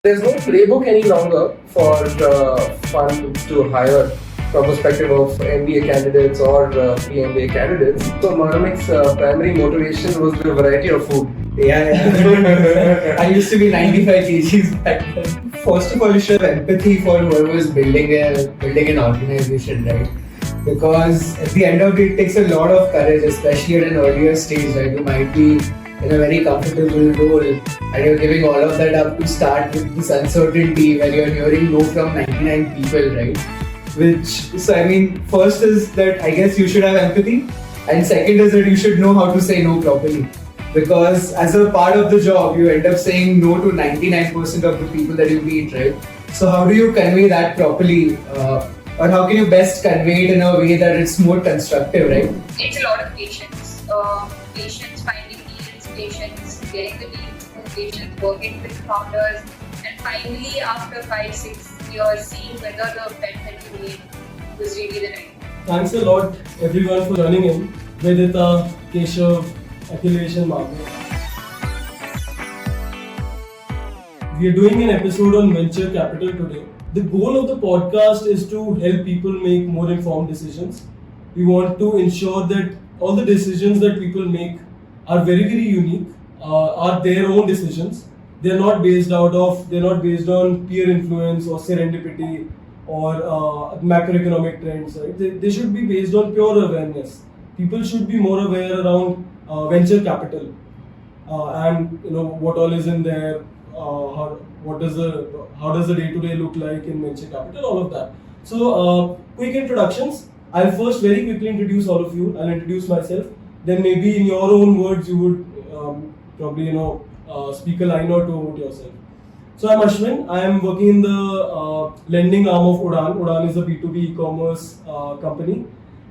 There's no playbook any longer for fund to hire from perspective of MBA candidates or pre-MBA candidates. So Maramik's primary motivation was the variety of food. Yeah. I used to be 95 kgs back then. First of all, you should have empathy for whoever is building an organization, right? Because at the end of it takes a lot of courage, especially at an earlier stage, right? You might be in a very comfortable role and you're giving all of that up to start with this uncertainty when you're hearing no from 99 people, right? First is that I guess you should have empathy, and second is that you should know how to say no properly. Because as a part of the job, you end up saying no to 99% of the people that you meet, right? So how do you convey that properly? Or how can you best convey it in a way that it's more constructive, right? It's a lot of patience. Patience finding deals, patience getting the deals, patience working with founders, and finally after 5-6 years seeing whether the bet that you made was really the right one. Thanks a lot everyone for joining in. Vedita, Keshav, Akhilesh and Margaret. We are doing an episode on venture capital today. The goal of the podcast is to help people make more informed decisions. We want to ensure that all the decisions that people make are very, very unique, are their own decisions. They're not based on peer influence or serendipity or macroeconomic trends. Right? They should be based on pure awareness. People should be more aware around venture capital and what all is in there. How does the day-to-day look like in venture capital? All of that. So, quick introductions. I'll first very quickly introduce all of you. I'll introduce myself. Then maybe in your own words, you would probably speak a line or two about yourself. So I'm Ashwin. I am working in the lending arm of Udaan. Udaan is a B2B e-commerce company,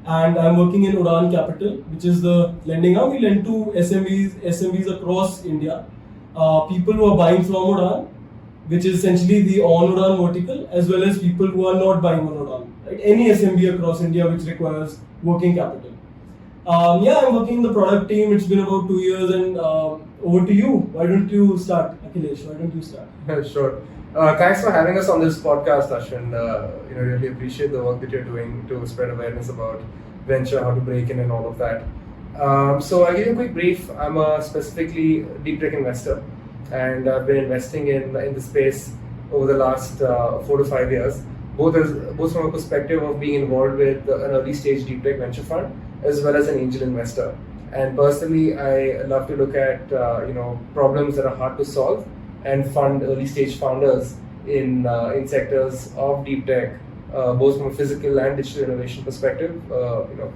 and I'm working in Udaan Capital, which is the lending arm. We lend to SMBs across India. People who are buying from Udaan, which is essentially the on Udaan vertical, as well as people who are not buying on Udaan. Right? Any SMB across India which requires working capital. I'm working in the product team. It's been about 2 years, and over to you. Why don't you start, Akhilesh? Why don't you start? Sure. Thanks for having us on this podcast, Ashwin. Really appreciate the work that you're doing to spread awareness about venture, how to break in, and all of that. So I'll give you a quick brief. I'm a specifically deep tech investor, and I've been investing in the space over the last 4 to 5 years, both from a perspective of being involved with an early stage deep tech venture fund as well as an angel investor. And personally, I love to look at problems that are hard to solve and fund early stage founders in sectors of deep tech, both from a physical and digital innovation perspective.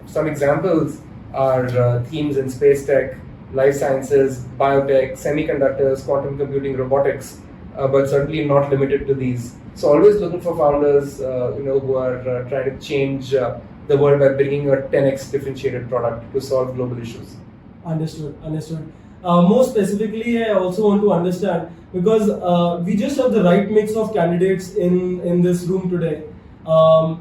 Some examples are themes in space tech, life sciences, biotech, semiconductors, quantum computing, robotics, but certainly not limited to these. So always looking for founders, who are trying to change the world by bringing a 10x differentiated product to solve global issues. Understood. More specifically, I also want to understand, because we just have the right mix of candidates in this room today.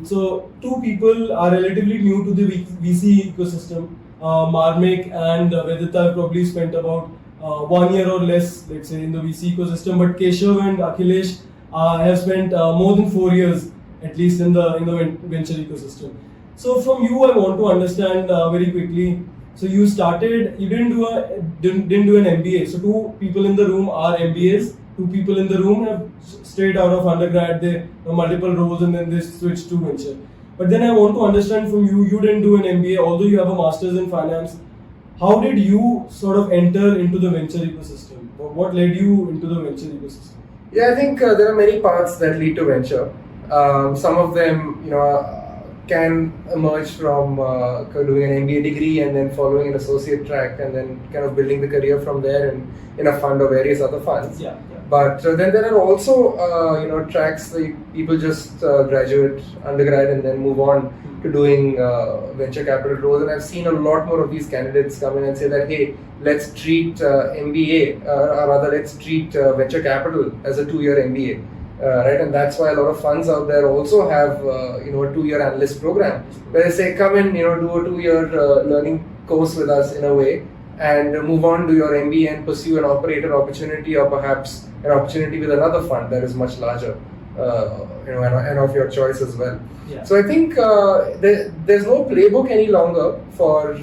So two people are relatively new to the VC ecosystem. Marmik and Vedita have probably spent about 1 year or less, let's say, in the VC ecosystem. But Keshav and Akhilesh have spent more than 4 years, at least in the venture ecosystem. So from you, I want to understand very quickly. So you didn't do an MBA. So two people in the room are MBAs. Two people in the room have straight out of undergrad. They have multiple roles and then they switched to venture. But then I want to understand from you, you didn't do an MBA, although you have a master's in finance. How did you sort of enter into the venture ecosystem? What led you into the venture ecosystem? Yeah, I think there are many paths that lead to venture. Some of them, can emerge from doing an MBA degree and then following an associate track and then kind of building the career from there in a fund or various other funds. Yeah. But then there are also tracks like people just graduate undergrad and then move on to doing venture capital roles. And I've seen a lot more of these candidates come in and say that, hey, let's treat MBA or rather let's treat venture capital as a 2-year MBA. Right, and that's why a lot of funds out there also have a 2-year analyst program where they say come in, do a 2-year learning course with us in a way, and move on to your MBA and pursue an operator opportunity or perhaps an opportunity with another fund that is much larger, and of your choice as well. Yeah. So I think there's no playbook any longer for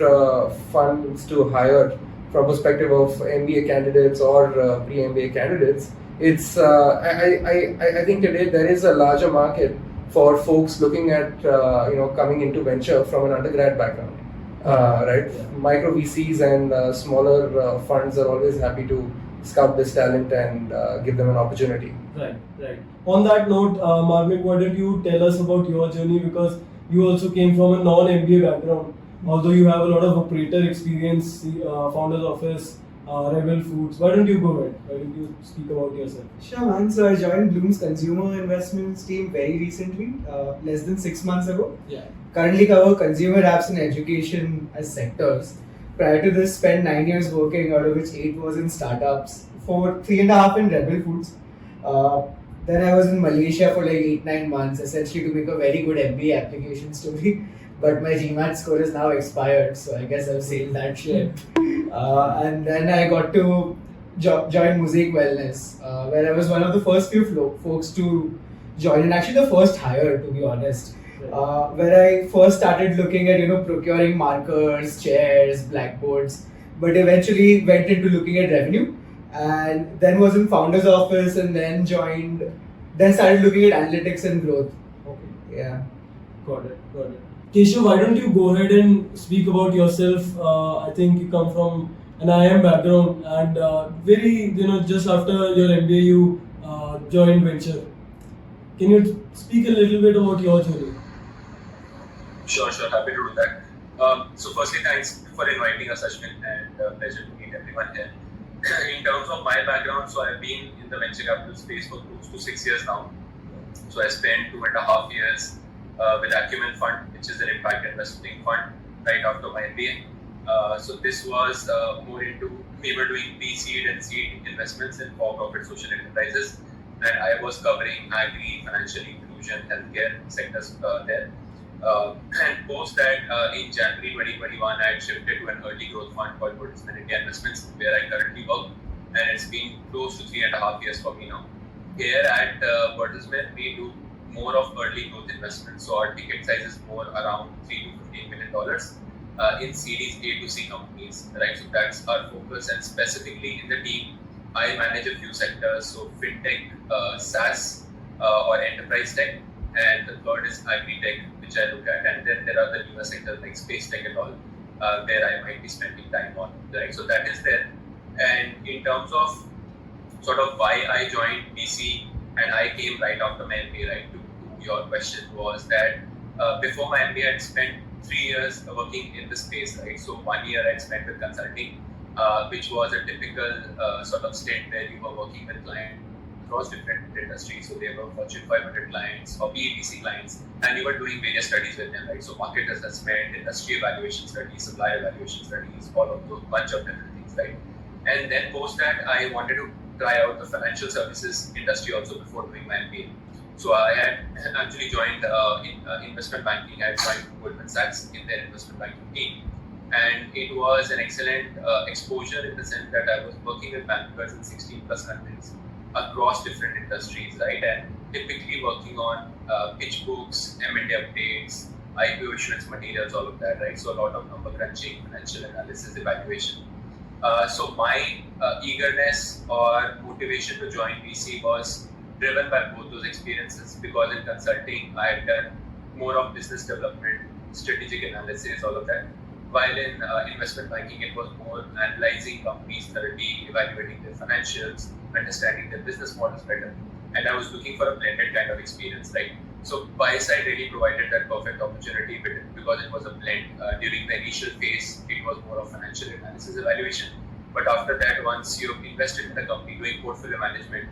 funds to hire from perspective of MBA candidates or pre-MBA candidates. It's I think today there is a larger market for folks looking at coming into venture from an undergrad background, right? Yeah. Micro VCs and smaller funds are always happy to scout this talent and give them an opportunity. Right. On that note, Marvin, why don't you tell us about your journey, because you also came from a non-MBA background, although you have a lot of operator experience, founder's office, Rebel Foods. Why don't you go ahead? Why don't you speak about yourself? Sure, man. So I joined Blume's consumer investments team very recently, less than 6 months ago. Yeah. Currently cover consumer apps and education as sectors. Prior to this, spent 9 years working, out of which 8 was in startups, for 3.5 in Rebel Foods. Then I was in Malaysia for like 8-9 months, essentially to make a very good MBA application story. But my GMAT score is now expired, so I guess I've sailed that ship. And then I got to join Mosaic Wellness, where I was one of the first few folks to join, and actually the first hire, to be honest. Where I first started looking at procuring markers, chairs, blackboards, but eventually went into looking at revenue, and then was in founder's office, and then started looking at analytics and growth. Okay. Yeah. Got it. Keshav, why don't you go ahead and speak about yourself? I think you come from an IM background, and just after your MBA you joined venture. Can you speak a little bit about your journey? Sure, happy to do that. So firstly, thanks for inviting us, Ashwin, and pleasure to meet everyone here. In terms of my background, so I've been in the venture capital space for close to 6 years now. So I spent 2.5 years with Acumen Fund, which is an impact investing fund, right after my MBA. So this was more into, we were doing pre-seed and seed investments in for-profit social enterprises, and I was covering agri, financial inclusion, healthcare sectors there. And post that, in January 2021, I had shifted to an early growth fund called Advertisement India Investments, where I currently work, and it's been close to 3.5 years for me now. Here at Advertisement, we do more of early growth investments, so our ticket size is more around $3 to $15 million in Series A to C companies, right? So that's our focus, and specifically in the team, I manage a few sectors, so fintech, SaaS, or enterprise tech, and the third is agri-tech, which I look at, and then there are the newer sectors like space tech and all, where I might be spending time on, right? So that is there. And in terms of sort of why I joined VC, and I came right after my MBA, right, to your question, was that before my MBA, I'd spent 3 years working in the space, right? So 1 year I spent with consulting, which was a typical sort of stint where you were working with clients across different industries. So they were Fortune 500 clients or PAPC clients, and you were doing various studies with them, right? So market assessment, industry evaluation studies, supply evaluation studies, all of those bunch of different things, right? And then post that, I wanted to try out the financial services industry also before doing my MBA. So I had actually joined investment banking. I joined Goldman Sachs in their investment banking team. And it was an excellent exposure in the sense that I was working with bankers in 16 plus countries across different industries, right? And typically working on pitch books, M&A updates, IPO issuance materials, all of that, right? So a lot of number crunching, financial analysis, evaluation. So my eagerness or motivation to join VC was driven by both those experiences, because in consulting, I had done more of business development, strategic analysis, all of that. While in investment banking, it was more analyzing companies thoroughly, evaluating their financials, understanding their business models better. And I was looking for a blended kind of experience, right? So buy-side really provided that perfect opportunity because it was a blend. During the initial phase, it was more of financial analysis evaluation. But after that, once you've invested in the company doing portfolio management,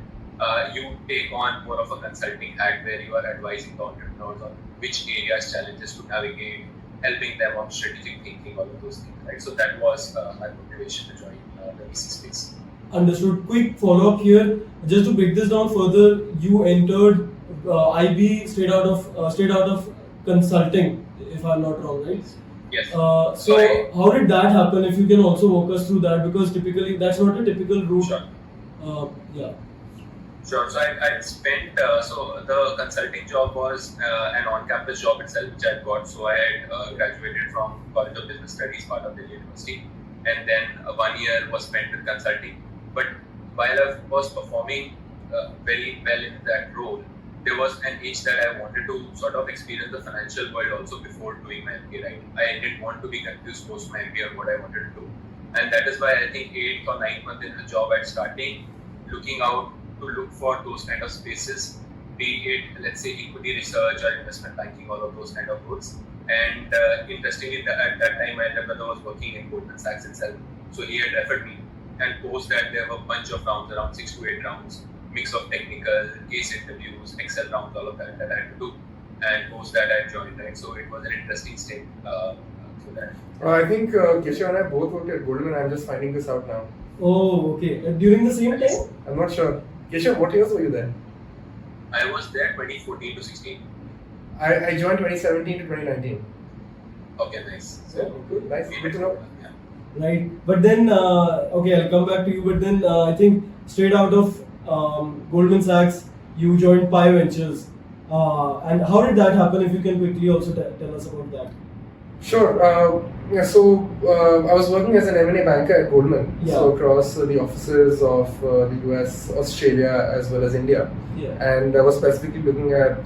you take on more of a consulting hat where you are advising the entrepreneurs on which areas, challenges to navigate, helping them on strategic thinking, all of those things, right? So that was my motivation to join the VC space. Understood. Quick follow-up here. Just to break this down further, you entered IB straight out of consulting, if I'm not wrong, right? Yes. So how did that happen? If you can also walk us through that, because typically that's not a typical route. Sure. Yeah. Sure. So I spent, so the consulting job was an on-campus job itself, which I got. So I had graduated from College of Business Studies, part of the university, and then 1 year was spent with consulting. But while I was performing very well in that role, there was an itch that I wanted to sort of experience the financial world also before doing my MBA, right? I didn't want to be confused post my MBA on what I wanted to do. And that is why I think 8th or 9th month in the job at starting, looking out to look for those kind of spaces, be it, let's say, equity research or investment banking, all of those kind of roles. And interestingly, at that time, my elder brother was working in Goldman Sachs itself. So he had referred me. And post that, there were a bunch of rounds, around 6 to 8 rounds, mix of technical, case interviews, Excel rounds, all of that I had to do. And post that, I joined, right? So it was an interesting stint for that. I think Keshav and I both worked at Goldman. I'm just finding this out now. Oh, okay. During the same time? I'm not sure. Keshav, what years were you there? I was there 2014 to 16. I joined 2017 to 2019. Okay, nice. So, good, nice. Good to know. Yeah. Right. But then, okay, I'll come back to you. But then I think straight out of Goldman Sachs, you joined Pi Ventures. And how did that happen? If you can quickly also tell us about that. Sure. So I was working as an M&A banker at Goldman, Yeah. so across the offices of the US, Australia, as well as India. Yeah. And I was specifically looking at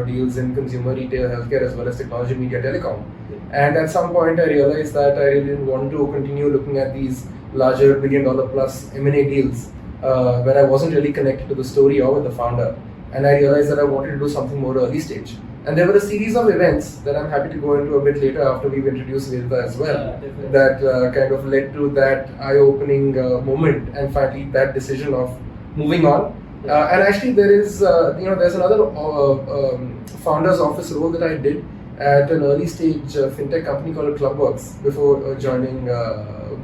deals in consumer retail, healthcare, as well as technology, media, telecom. And at some point, I realized that I really didn't want to continue looking at these larger $1 billion plus M&A deals where I wasn't really connected to the story or with the founder. And I realized that I wanted to do something more early stage. And there were a series of events that I'm happy to go into a bit later after we've introduced Vedta as well, that kind of led to that eye-opening moment and finally that decision of moving on. And actually there is, there's another founder's office role that I did at an early stage fintech company called Clubworks before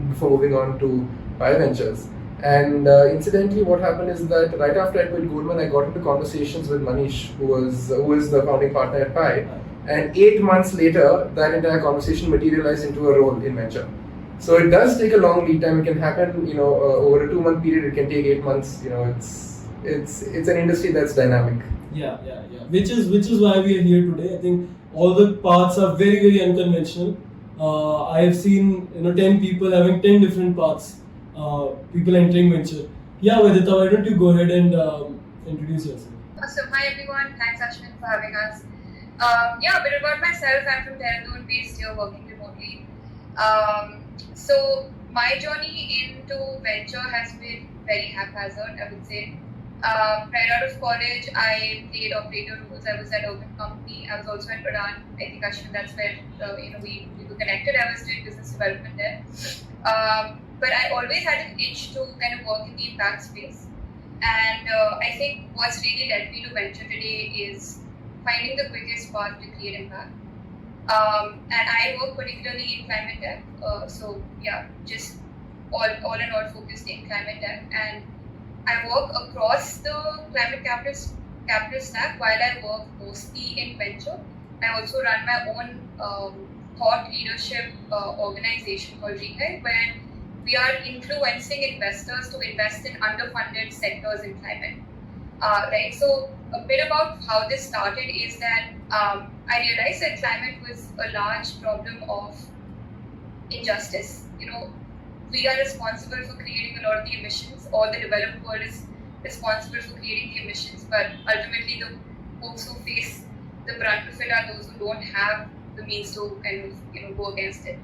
before moving on to Pi Ventures. And incidentally, what happened is that right after I quit Goldman, I got into conversations with Manish, who is the founding partner at Pi. And 8 months later, that entire conversation materialized into a role in venture. So it does take a long lead time. It can happen, over a 2-month period. It can take 8 months. It's an industry that's dynamic. Yeah. Which is why we are here today. I think all the paths are very, very unconventional. I have seen 10 people having 10 different paths. People entering venture. Yeah, Vedita, why don't you go ahead and introduce yourself? So hi everyone, thanks Ashwin for having us. A bit about myself. I'm from Dehradun, based here, working remotely. So my journey into venture has been very haphazard, I would say. Right out of college, I played operator roles. I was at Urban Company. I was also at Udaan. I think Ashwin, that's where we were connected. I was doing business development there. But I always had an itch to kind of work in the impact space. And I think what's really led me to venture today is finding the quickest path to create impact. And I work particularly in climate tech. Just all in all focused in climate tech. And I work across the climate capital stack while I work mostly in venture. I also run my own thought leadership organization called Rehead, where we are influencing investors to invest in underfunded sectors in climate. Right. So a bit about how this started is that I realized that climate was a large problem of injustice. We are responsible for creating a lot of the emissions, or the developed world is responsible for creating the emissions, but ultimately the folks who face the brunt of it are those who don't have the means to kind of go against it.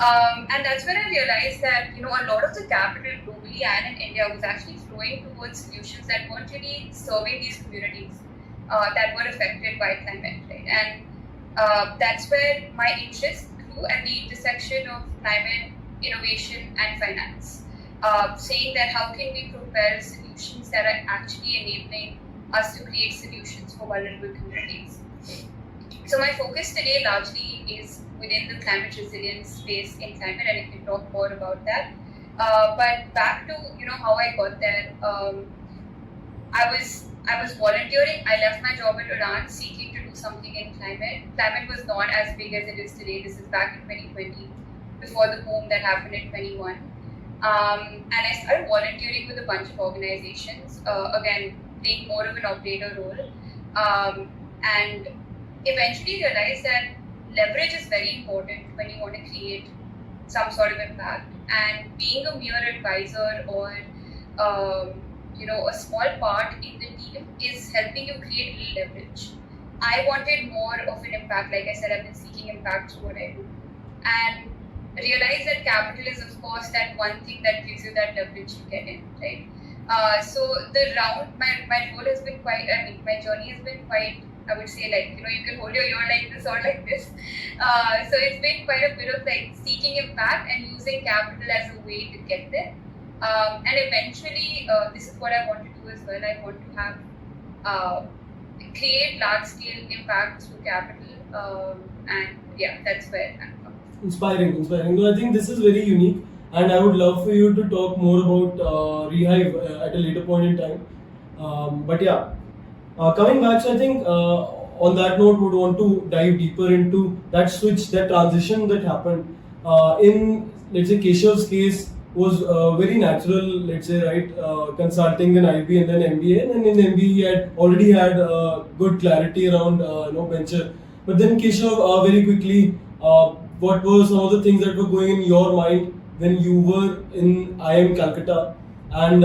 And that's when I realized that a lot of the capital globally and in India was actually flowing towards solutions that weren't really serving these communities that were affected by climate, right? And that's where my interest grew at the intersection of climate, innovation, and finance, saying that how can we propel solutions that are actually enabling us to create solutions for vulnerable communities. So my focus today largely is within the climate resilience space in climate, and I can talk more about that. But back to how I got there, I was volunteering. I left my job at Udaan seeking to do something in climate. Climate was not as big as it is today. This is back in 2020, before the boom that happened in 21. And I started volunteering with a bunch of organizations, again, playing more of an operator role. And eventually realized that leverage is very important when you want to create some sort of impact. And being a mere advisor or a small part in the team is helping you create real leverage. I wanted more of an impact. Like I said, I've been seeking impact through what I do. And realize that capital is, of course, that one thing that gives you that leverage to get in, right? So my role has been my journey has been quite, I would say, you can hold your ear like this or like this. So it's been quite a bit of seeking impact and using capital as a way to get there. And eventually, this is what I want to do as well. I want to have, create large-scale impact through capital. And yeah, that's where I'm coming. Inspiring. No, I think this is very unique, and I would love for you to talk more about Rehive at a later point in time. But yeah, coming back, so I think on that note, would want to dive deeper into that switch, that transition that happened in, let's say, Keshav's case was very natural, let's say, right? Consulting, then IB, and then MBA, and then in MBA he had already had good clarity around venture. But then Keshav, very quickly, what were some of the things that were going in your mind when you were in IIM Calcutta, and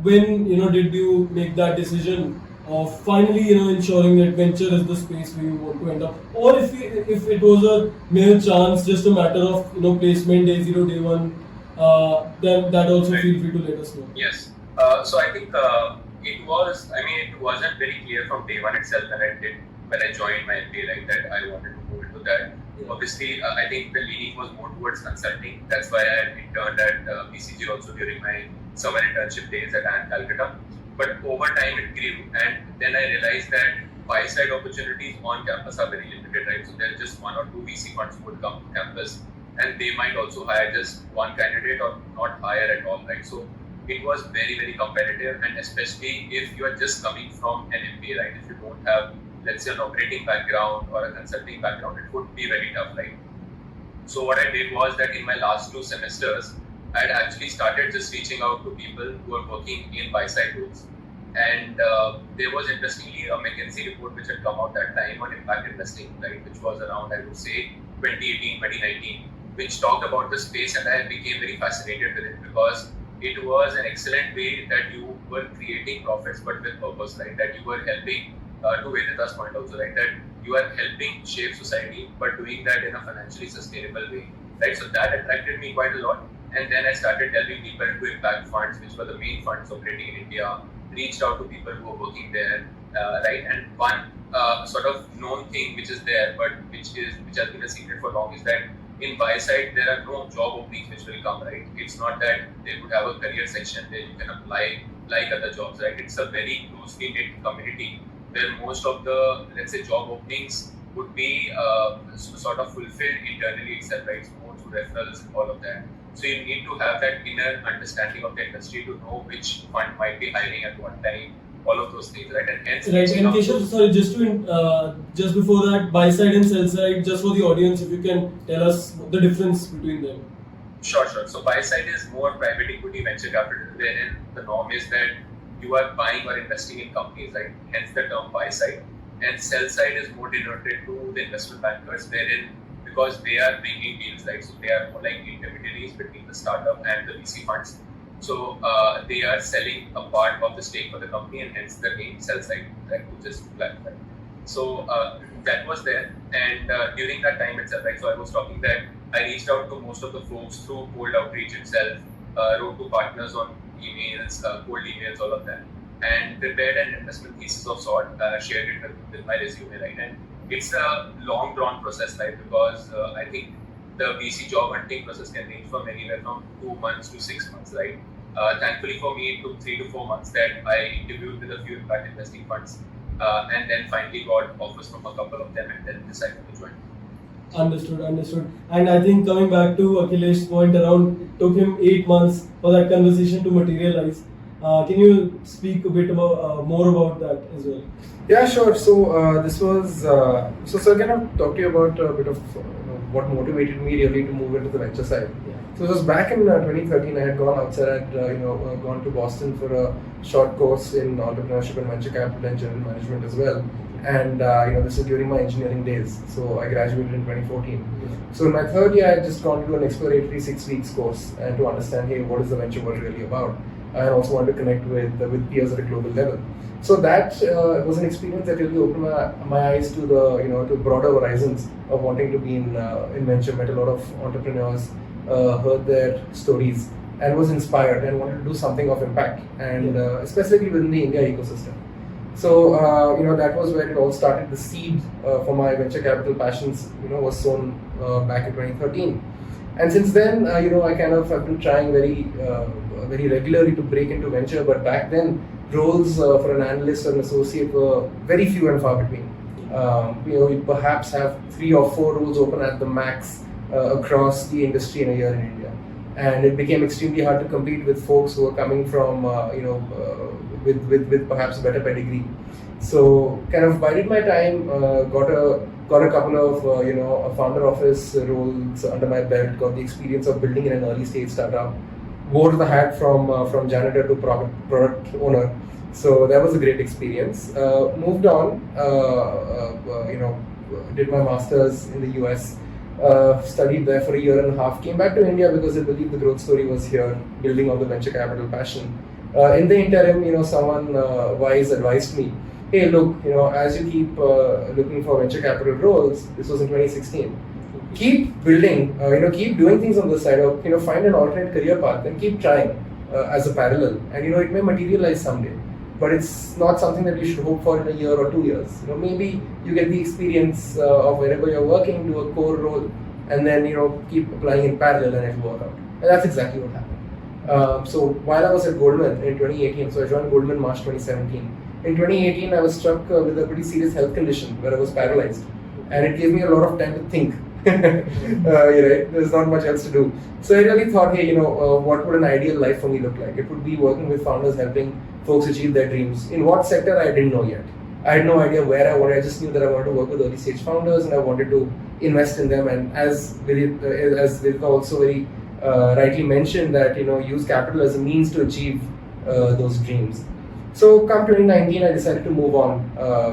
when did you make that decision of finally ensuring that venture is the space where you want to end up, or if it was a mere chance, just a matter of placement day 0, day 1, then that also feel free to let us know. Yes. So I think it wasn't very clear from day one itself when I joined my MBA, like that I wanted to move into that. Yeah. Obviously, I think the leaning was more towards consulting. That's why I interned at BCG also during my summer internship days at IIM Calcutta. But over time it grew, and then I realized that buy-side opportunities on campus are very limited, right? So there are just 1 or 2 VC funds who would come to campus, and they might also hire just one candidate or not hire at all, right? So it was very, very competitive, and especially if you are just coming from an MBA, right? If you don't have, let's say, an operating background or a consulting background, it would be very tough, right? So what I did was that in my last 2 semesters, I had actually started just reaching out to people who are working in buy-side roles. And there was, interestingly, a McKinsey report which had come out that time on impact investing, right? Which was around, I would say, 2018, 2019, which talked about the space, and I became very fascinated with it because it was an excellent way that you were creating profits but with purpose, right? That you were helping, to Vedita's point also, right? That you are helping shape society but doing that in a financially sustainable way, right? So that attracted me quite a lot. And then I started delving deeper into impact funds, which were the main funds operating in India, reached out to people who were working there, right? And one sort of known thing which is there, but which has been a secret for long, is that in buy side there are no job openings which will come, right? It's not that they would have a career section where you can apply like other jobs, right? It's a very closely knit community where most of the, let's say, job openings would be sort of fulfilled internally itself, right? So more through referrals and all of that. So you need to have that inner understanding of the industry to know which fund might be hiring at what time, all of those things, right? And hence, right. And Keshav, sorry, just before that, buy side and sell side, just for the audience, if you can tell us the difference between them. Sure. So buy side is more private equity venture capital, wherein the norm is that you are buying or investing in companies, right? Hence the term buy side. And sell side is more denoted to the investment bankers, wherein because they are bringing deals, right? So they are more like intermediaries between the startup and the VC funds. So they are selling a part of the stake for the company, and hence the name sell side, right? To just clarify. So that was there, and during that time itself, right? So I was talking that I reached out to most of the folks through cold outreach itself, wrote to partners on emails, cold emails, all of that, and prepared an investment thesis of sort, shared it with my resume, right? And it's a long drawn process, right? Because I think the VC job hunting process can range from anywhere from 2 months to 6 months, right? Thankfully for me, it took 3 to 4 months that I interviewed with a few impact investing funds, and then finally got offers from a couple of them, and then decided to join. Understood. And I think coming back to Akhilesh's point around, it took him 8 months for that conversation to materialize. Can you speak a bit about more about that as well? Yeah, sure. So this was so sir, can I talk to you about a bit of what motivated me really to move into the venture side? Yeah. So it was back in 2013. I had gone outside. I'd gone to Boston for a short course in entrepreneurship and venture capital and general management as well. And this is during my engineering days. So I graduated in 2014. So in my third year, I had just gone to do an exploratory 6 weeks course and to understand, hey, what is the venture world really about? I also wanted to connect with peers at a global level. So that was an experience that really opened my eyes to to broader horizons of wanting to be in venture. Met a lot of entrepreneurs, heard their stories, and was inspired and wanted to do something of impact, and specifically within the India ecosystem. So that was where it all started. The seed for my venture capital passions was sown back in 2013, and since then I kind of have been trying very regularly to break into venture. But back then, roles for an analyst or an associate were very few and far between. You perhaps have 3 or 4 roles open at the max across the industry in a year in India, and it became extremely hard to compete with folks who are coming from with perhaps better pedigree. So kind of bided my time, got a couple of a founder office roles under my belt, got the experience of building in an early stage startup, wore the hat from janitor to product owner. So that was a great experience. Moved on, did my masters in the US, studied there for a year and a half, came back to India because I believed the growth story was here, building on the venture capital passion. In the interim, someone wise advised me, hey, look, as you keep looking for venture capital roles, this was in 2016, keep building, keep doing things on the side of, find an alternate career path and keep trying as a parallel. And, it may materialize someday, but it's not something that you should hope for in a year or 2 years. Maybe you get the experience of wherever you're working, do a core role, and then, keep applying in parallel and it'll work out. And that's exactly what happened. So while I was at Goldman in 2018, so I joined Goldman March 2017. In 2018, I was struck with a pretty serious health condition where I was paralyzed, and it gave me a lot of time to think. There's not much else to do. So I really thought, hey, what would an ideal life for me look like? It would be working with founders, helping folks achieve their dreams. In what sector, I didn't know yet. I had no idea where I wanted. I just knew that I wanted to work with early stage founders and I wanted to invest in them. And as Vidita also very rightly mentioned, that use capital as a means to achieve those dreams. So come 2019, I decided to move on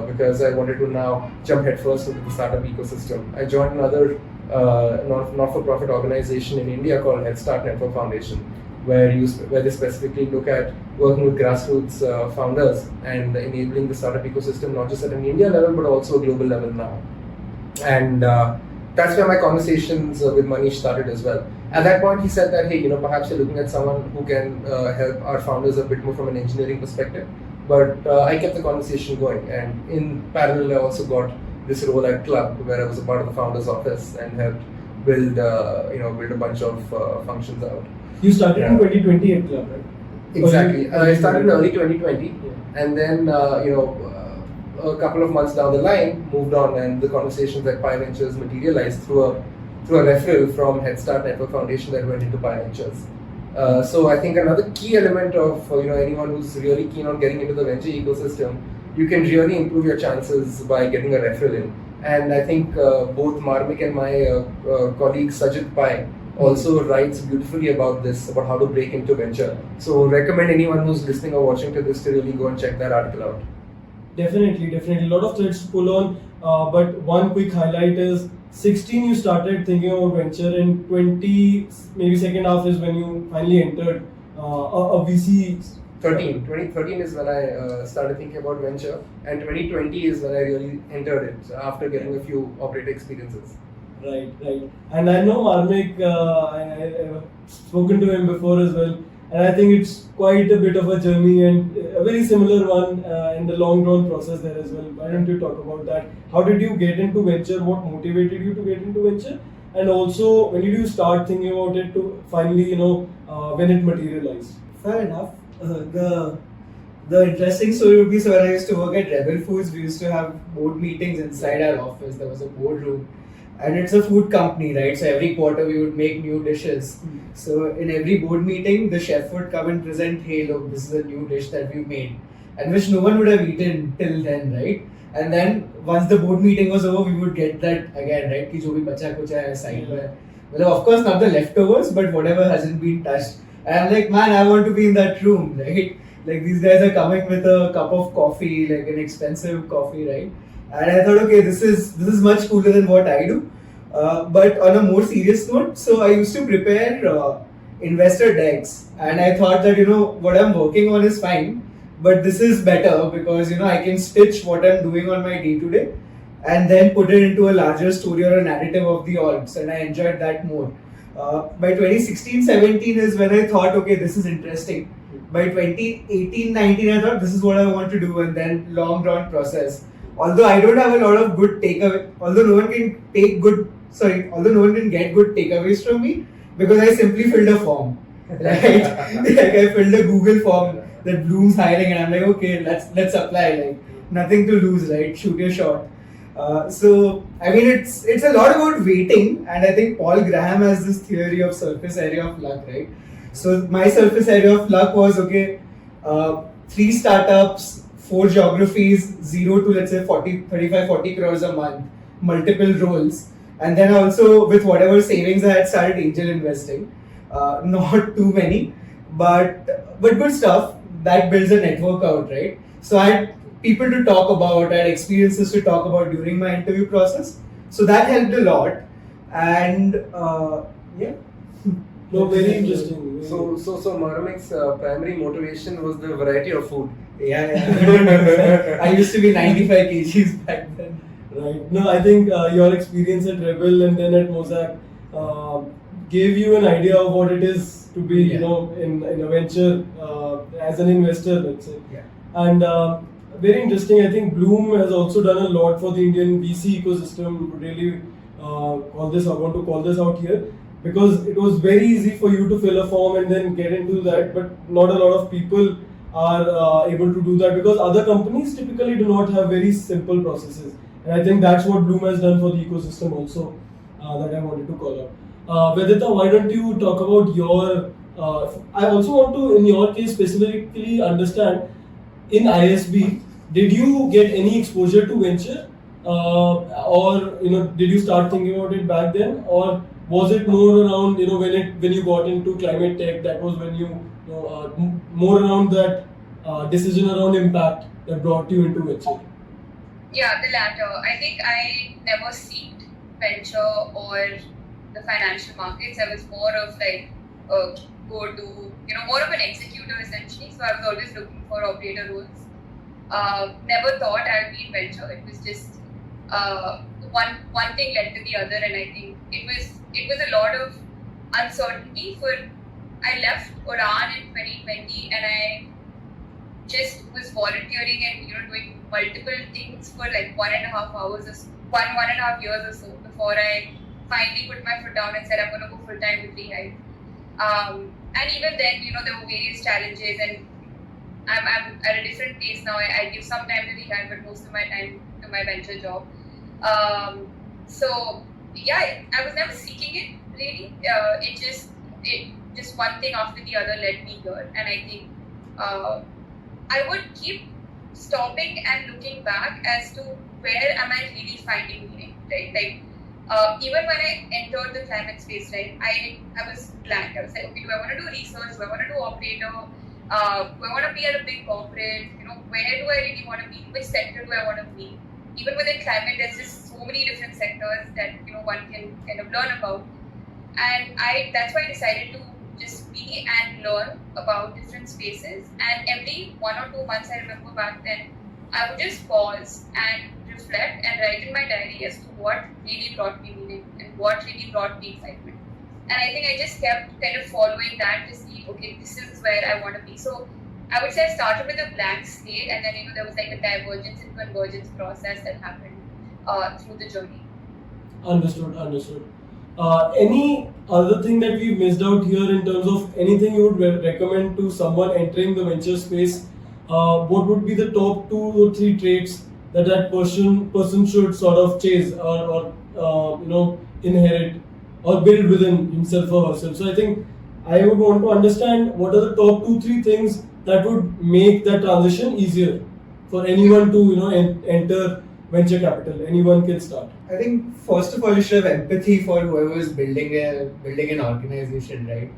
because I wanted to now jump headfirst into the startup ecosystem. I joined another not-for-profit organization in India called Head Start Network Foundation, where they specifically look at working with grassroots founders and enabling the startup ecosystem not just at an India level but also a global level now. And that's where my conversations with Manish started as well. At that point, he said that, hey, perhaps you're looking at someone who can help our founders a bit more from an engineering perspective. But I kept the conversation going, and in parallel, I also got this role at Club, where I was a part of the founders office and helped build a bunch of functions out. You started in 2020 at Club, right? Exactly. I started in early 2020, and then a couple of months down the line, moved on, and the conversations at Pi Ventures materialized through a referral from Head Start Network Foundation that went into Pi Ventures. So I think another key element of anyone who's really keen on getting into the venture ecosystem, you can really improve your chances by getting a referral in. And I think both Marmik and my colleague Sajid Pai also writes beautifully about this, about how to break into venture. So recommend anyone who's listening or watching to this to really go and check that article out. Definitely. A lot of threads to pull on, but one quick highlight is 16 you started thinking about venture, and 20 maybe second half is when you finally entered a VC. 2013 is when I started thinking about venture, and 2020 is when I really entered it after getting a few operator experiences. Right. And I know Marmik, I've spoken to him before as well, and I think it's quite a bit of a journey and a very similar one in the long drawn process there as well. Why don't you talk about that? How did you get into venture? What motivated you to get into venture? And also, when did you start thinking about it to finally, when it materialized? Fair enough. The interesting story would be, so when I used to work at Rebel Foods, we used to have board meetings inside our office. There was a boardroom. And it's a food company, right? So every quarter we would make new dishes. So in every board meeting, the chef would come and present, hey, look, this is a new dish that we made. And which no one would have eaten till then, right? And then once the board meeting was over, we would get that again, right? Ki jo bhi bacha kucha hai side mein. Well, of course, not the leftovers, but whatever hasn't been touched. And I'm like, man, I want to be in that room, right? Like these guys are coming with a cup of coffee, like an expensive coffee, right? And I thought, okay, this is much cooler than what I do. But on a more serious note, so I used to prepare investor decks, and I thought that what I'm working on is fine, but this is better because I can stitch what I'm doing on my day to day, and then put it into a larger story or a narrative of the orgs, and I enjoyed that more. By 2016-17 is when I thought, okay, this is interesting. By 2018-19, I thought this is what I want to do, and then long drawn process. Although I don't have a lot of good takeaway, although no one can get good takeaways from me because I simply filled a form, right? Like I filled a Google form that Blume's hiring, and I'm like, okay, let's apply. Like nothing to lose, right? Shoot your shot. So I mean, it's a lot about waiting, and I think Paul Graham has this theory of surface area of luck, right? So my surface area of luck was okay, 3 startups, 4 geographies, 0 to let's say 40 crores a month, multiple roles, and then also with whatever savings I had started angel investing. Not too many, but good stuff that builds a network out, right? So I had people to talk about, I had experiences to talk about during my interview process, so that helped a lot, and yeah. No, very interesting. So Maramik's primary motivation was the variety of food. Yeah. I used to be 95 kgs back then. Right. No, I think your experience at Rebel and then at Mosaic gave you an idea of what it is to be, in a venture as an investor, let's say. Yeah. And very interesting. I think Blume has also done a lot for the Indian VC ecosystem. Really, I want to call this out here, because it was very easy for you to fill a form and then get into that, but not a lot of people are able to do that because other companies typically do not have very simple processes. And I think that's what Blume has done for the ecosystem also, that I wanted to call out. Vedita, why don't you talk about your... I also want to, in your case, specifically understand, in ISB, did you get any exposure to venture? Or did you start thinking about it back then? Or was it more around, when you got into climate tech, that was when you more around that decision around impact that brought you into venture? Yeah, the latter. I think I never seeked venture or the financial markets. I was more of like more of an executor essentially. So I was always looking for operator roles. Never thought I would be in venture. It was just one thing led to the other, and I think it was a lot of uncertainty. I left Udan in 2020, and I just was volunteering and doing multiple things for like 1.5 years or so before I finally put my foot down and said I'm going to go full time with Rehive. And even then, there were various challenges, and I'm at a different pace now. I give some time to Rehive, but most of my time to my venture job. So yeah, I was never seeking it really. It just one thing after the other led me here, and I think I would keep stopping and looking back as to where am I really finding meaning, right? Like even when I entered the climate space, right, I was blank. I was like, okay, do I want to do research? Do I want to do operator? Do I want to be at a big corporate? Where do I really want to be? Which sector do I want to be? Even within climate, there's just so many different sectors that one can kind of learn about, and that's why I decided to just be and learn about different spaces. And every 1 or 2 months, I remember back then, I would just pause and reflect and write in my diary as to what really brought me meaning and what really brought me excitement. And I think I just kept kind of following that to see, okay, this is where I want to be. So I would say I started with a blank slate, and then there was like a divergence and convergence process that happened through the journey. Understood. Any other thing that we've missed out here in terms of anything you would recommend to someone entering the venture space? What would be the top 2 or 3 traits that person should sort of chase or inherit or build within himself or herself? So I think I would want to understand what are the top 2-3 things that would make that transition easier for anyone to enter venture capital? Anyone can start. I think first of all you should have empathy for whoever is building an organization, right?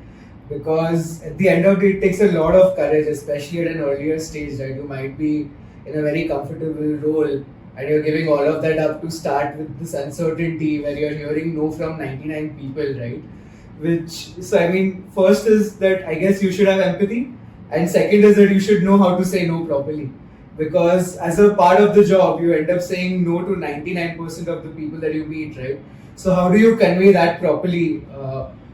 Because at the end of the day, it takes a lot of courage, especially at an earlier stage, right? You might be in a very comfortable role and you're giving all of that up to start with this uncertainty where you're hearing no from 99 people, right? First is that I guess you should have empathy, and second is that you should know how to say no properly. Because as a part of the job, you end up saying no to 99% of the people that you meet, right? So how do you convey that properly?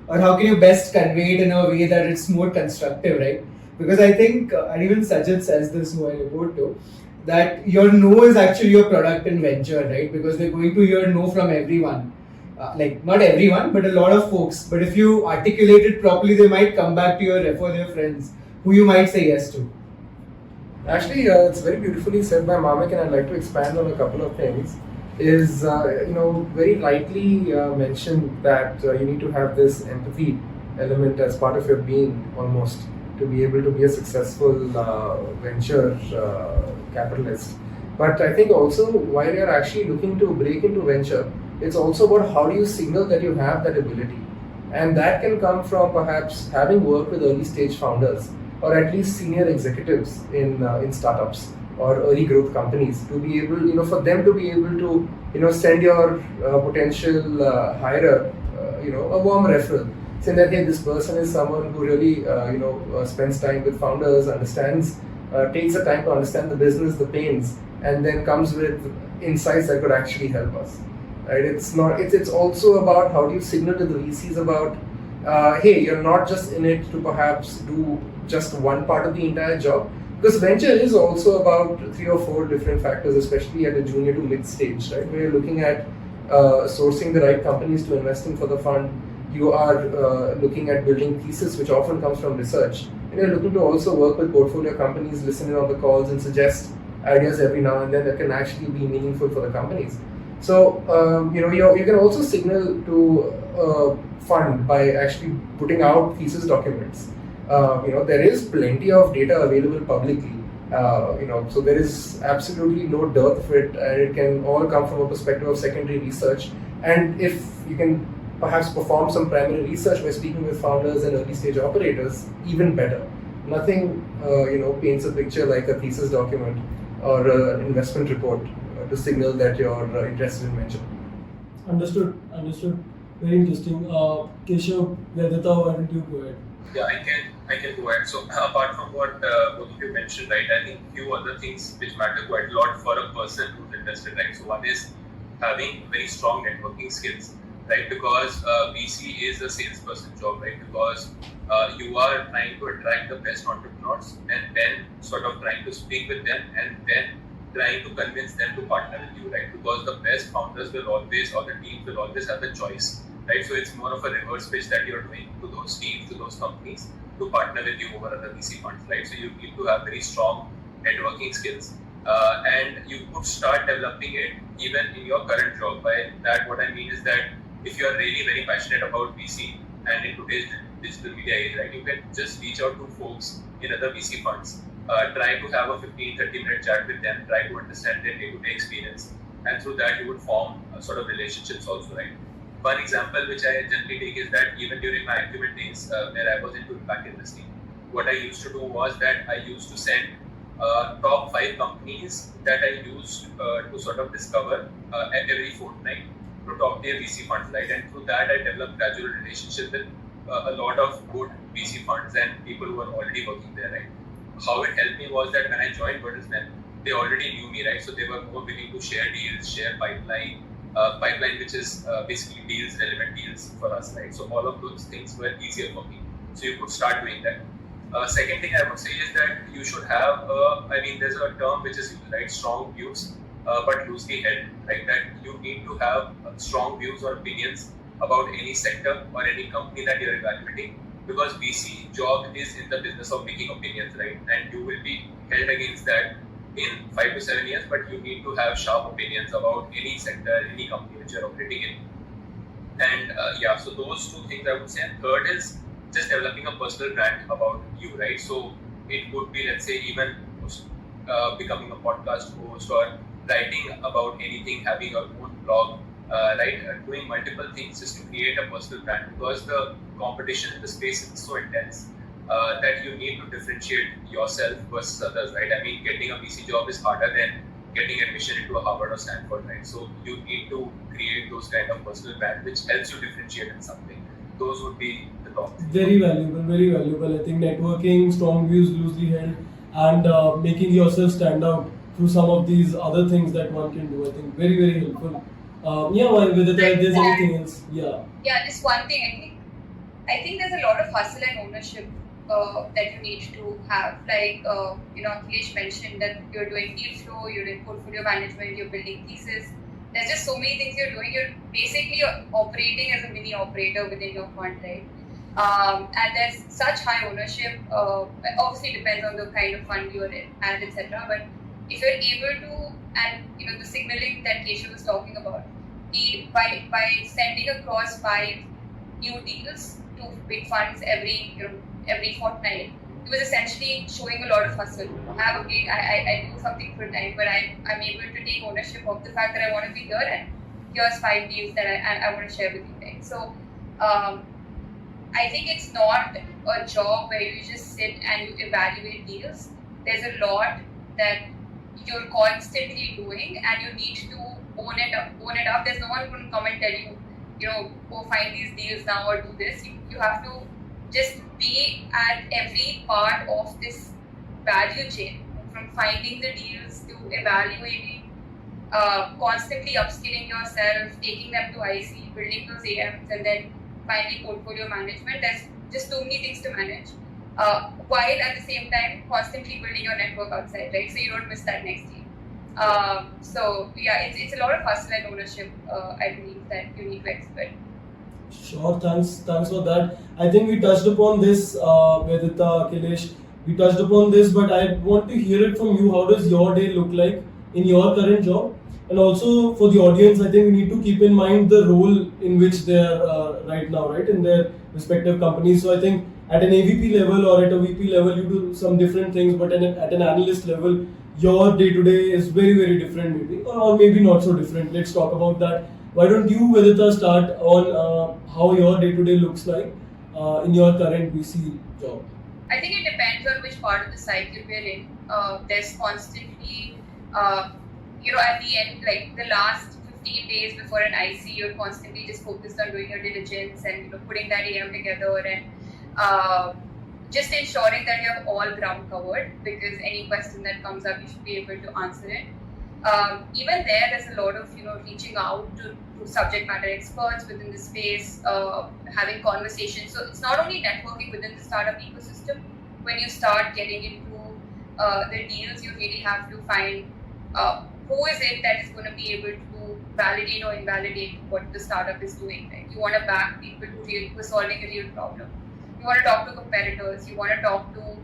Or how can you best convey it in a way that it's more constructive, right? Because I think, and even Sajid says this, who I report to, that your no is actually your product and venture, right? Because they're going to hear no from everyone. Not everyone, but a lot of folks. But if you articulate it properly, they might come back to you or refer their friends who you might say yes to. Actually, it's very beautifully said by Mamik, and I'd like to expand on a couple of things. Is very rightly mentioned that you need to have this empathy element as part of your being almost to be able to be a successful venture capitalist. But I think also while you're actually looking to break into venture, it's also about how do you signal that you have that ability, and that can come from perhaps having worked with early stage founders or at least senior executives in startups or early growth companies to be able, for them to be able to, send your potential hirer, a warm referral, saying that, hey, this person is someone who really, spends time with founders, understands, takes the time to understand the business, the pains, and then comes with insights that could actually help us. Right? It's also about how do you signal to the VCs about, hey, you're not just in it to perhaps do just one part of the entire job. Because venture is also about 3 or 4 different factors, especially at a junior to mid stage, right? Where you're looking at sourcing the right companies to invest in for the fund. You are looking at building thesis, which often comes from research. And you're looking to also work with portfolio companies, listen in on the calls and suggest ideas every now and then that can actually be meaningful for the companies. So, you can also signal to fund by actually putting out thesis documents. There is plenty of data available publicly. So there is absolutely no dearth of it, and it can all come from a perspective of secondary research. And if you can perhaps perform some primary research by speaking with founders and early stage operators, even better. Nothing, paints a picture like a thesis document or an investment report to signal that you're interested in venture. Understood. Very interesting. Keshav, Vedita, why don't you go ahead? Yeah, I can go ahead. So apart from what both of you mentioned, right, I think few other things which matter quite a lot for a person who's interested, right? So one is having very strong networking skills, right? Because VC is a salesperson job, right? Because you are trying to attract the best entrepreneurs and then sort of trying to speak with them and then trying to convince them to partner with you, right? Because the best founders will always, or the teams will always have the choice, right? So it's more of a reverse pitch that you're doing to those teams, to those companies to partner with you over other VC funds, right? So you need to have very strong networking skills. And you could start developing it even in your current job. By that, what I mean is that if you are really very passionate about VC and in today's digital media age, right, you can just reach out to folks in other VC funds, try to have a 15-30 minute chat with them, try to understand their day-to-day experience, and through that you would form sort of relationships also, right? One example which I generally take is that even during my acumen days where I was into impact investing, what I used to do was that I used to send top 5 companies that I used to sort of discover every fortnight to top tier VC funds, right? And through that I developed gradual relationship with a lot of good VC funds and people who are already working there, right? How it helped me was that when I joined Bertelsmann, they already knew me, right? So they were more willing to share deals, share pipeline, which is basically deals, relevant deals for us, right? So all of those things were easier for me. So you could start doing that. Second thing I would say is that you should have, there's a term which is used, right? Strong views, but loosely held, right? That you need to have strong views or opinions about any sector or any company that you're evaluating, because VC job is in the business of making opinions, right? And you will be held against that in 5 to 7 years, but you need to have sharp opinions about any sector, any company which you're operating in. And so those 2 things I would say. And third is just developing a personal brand about you, right? So it could be, let's say, even becoming a podcast host or writing about anything, having your own blog, right, doing multiple things just to create a personal brand, because the competition in the space is so intense that you need to differentiate yourself versus others, right? I mean, getting a VC job is harder than getting admission into a Harvard or Stanford, right? So you need to create those kind of personal brand which helps you differentiate in something. Those would be the top three. Very valuable, very valuable. I think networking, strong views loosely held, and making yourself stand out through some of these other things that one can do. I think very, very helpful. Yeah, whether there's anything else. Yeah. Yeah, just one thing. I think there's a lot of hustle and ownership that you need to have. Like Akhilesh mentioned that you're doing deal flow, you're doing portfolio management, you're building thesis. There's just so many things you're doing. You're basically operating as a mini operator within your fund, right? And there's such high ownership. Obviously, depends on the kind of fund you're in and etc. But if you're able to, and the signaling that Keshav was talking about, by sending across 5 new deals to big funds every fortnight, it was essentially showing a lot of hustle. I do something for a time, but I'm able to take ownership of the fact that I want to be here, and here's 5 deals that I want to share with you guys. So I think it's not a job where you just sit and you evaluate deals. There's a lot that you're constantly doing, and you need to own it up. There's no one going to come and tell you, go find these deals now or do this. You have to just be at every part of this value chain, from finding the deals to evaluating, constantly upskilling yourself, taking them to IC, building those AMs, and then finally portfolio management. There's just too many things to manage, while at the same time constantly building your network outside, right? So you don't miss that next year. So yeah, it's a lot of hustle and ownership, I believe, that you need to expert. Sure, thanks for that. I think we touched upon this, Vedita, Akhilesh. We touched upon this, but I want to hear it from you. How does your day look like in your current job? And also for the audience, I think we need to keep in mind the role in which they are right now, right, in their respective companies. So I think at an AVP level or at a VP level, you do some different things, but at an analyst level, your day-to-day is very, very different, maybe, or maybe not so different. Let's talk about that. Why don't you, Vedita, start on how your day-to-day looks like in your current VC job? I think it depends on which part of the cycle we're in. There's constantly, at the end, like the last 15 days before an IC, you're constantly just focused on doing your diligence and putting that AM together and just ensuring that you have all ground covered, because any question that comes up, you should be able to answer it. Even there's a lot of reaching out to subject matter experts within the space, having conversations. So it's not only networking within the startup ecosystem. When you start getting into the deals, you really have to find who is it that is going to be able to validate or invalidate what the startup is doing. Right? You want to back people who are solving a real problem. You want to talk to competitors. You want to talk to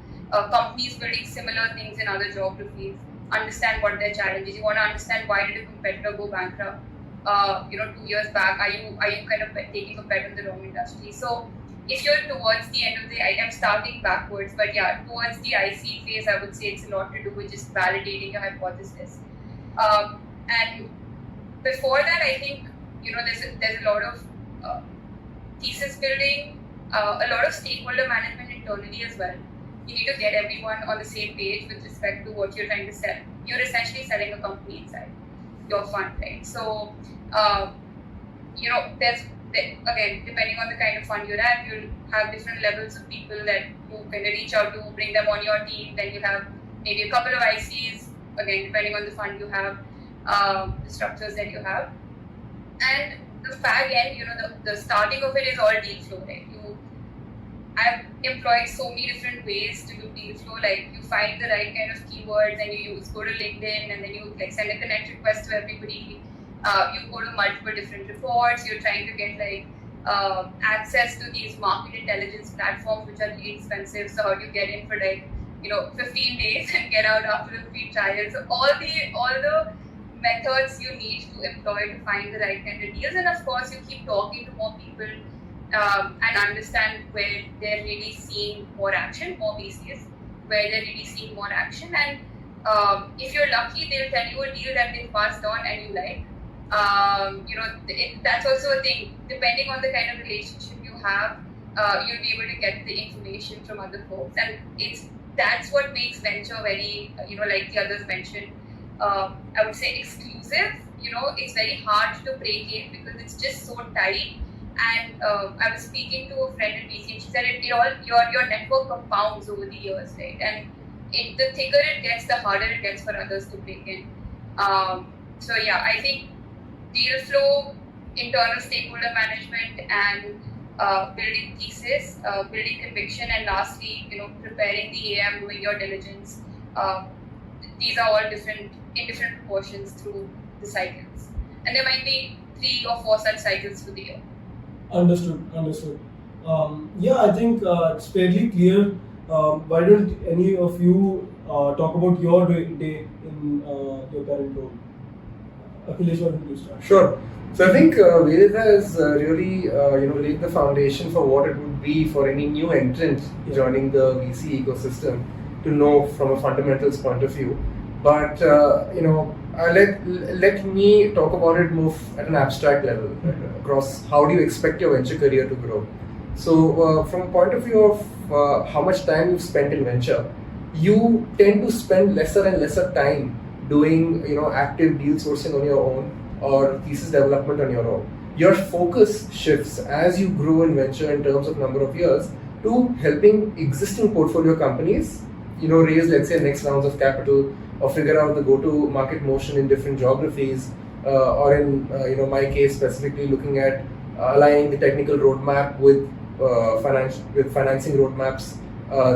companies building similar things in other geographies. Understand what their challenges. You want to understand why did a competitor go bankrupt 2 years back. Are you kind of taking a bet on the wrong industry? So if you're towards the end of the, I'm starting backwards, but yeah, towards the IC phase, I would say it's a lot to do with just validating your hypothesis. And before that, I think there's a lot of thesis building, a lot of stakeholder management internally as well. You need to get everyone on the same page with respect to what you're trying to sell. You're essentially selling a company inside your fund, right? So, there's, again, depending on the kind of fund you're at, you'll have different levels of people that you kind of reach out to, bring them on your team. Then you have maybe a couple of ICs, again, depending on the fund you have, the structures that you have. And the fag end, the starting of it is all deal flow, right? I've employed so many different ways to do deal flow. Like you find the right kind of keywords and you go to LinkedIn and then you send a connect request to everybody. You go to multiple different reports. You're trying to get access to these market intelligence platforms which are really expensive. So how do you get in for 15 days and get out after a free trial? So all the methods you need to employ to find the right kind of deals, and of course you keep talking to more people. And understand where they're really seeing more action, more VCs, where they're really seeing more action, and If you're lucky, they'll tell you a deal that they passed on and you like. That's also a thing. Depending on the kind of relationship you have, you'll be able to get the information from other folks, and that's what makes venture very, like the others mentioned, I would say exclusive. It's very hard to break in because it's just so tight. And I was speaking to a friend in BC, and she said your network compounds over the years, right? And the thicker it gets, the harder it gets for others to break in. So yeah, I think deal flow, internal stakeholder management, and building thesis, building conviction, and lastly, preparing the AM, doing your diligence. These are all in different proportions through the cycles, and there might be 3 or 4 such cycles for the year. Understood. Yeah, I think it's fairly clear. Why don't any of you talk about your day in your current role? Akhilesh, why don't you start? Sure. So I think Vedita has really laid the foundation for what it would be for any new entrant joining the VC ecosystem to know from a fundamentals point of view. But let me talk about it more at an abstract level, across how do you expect your venture career to grow. So from a point of view of how much time you've spent in venture, you tend to spend lesser and lesser time doing active deal sourcing on your own or thesis development on your own. Your focus shifts as you grow in venture in terms of number of years to helping existing portfolio companies raise, let's say, next rounds of capital, or figure out the go-to-market motion in different geographies, or in my case specifically looking at aligning the technical roadmap with financing roadmaps,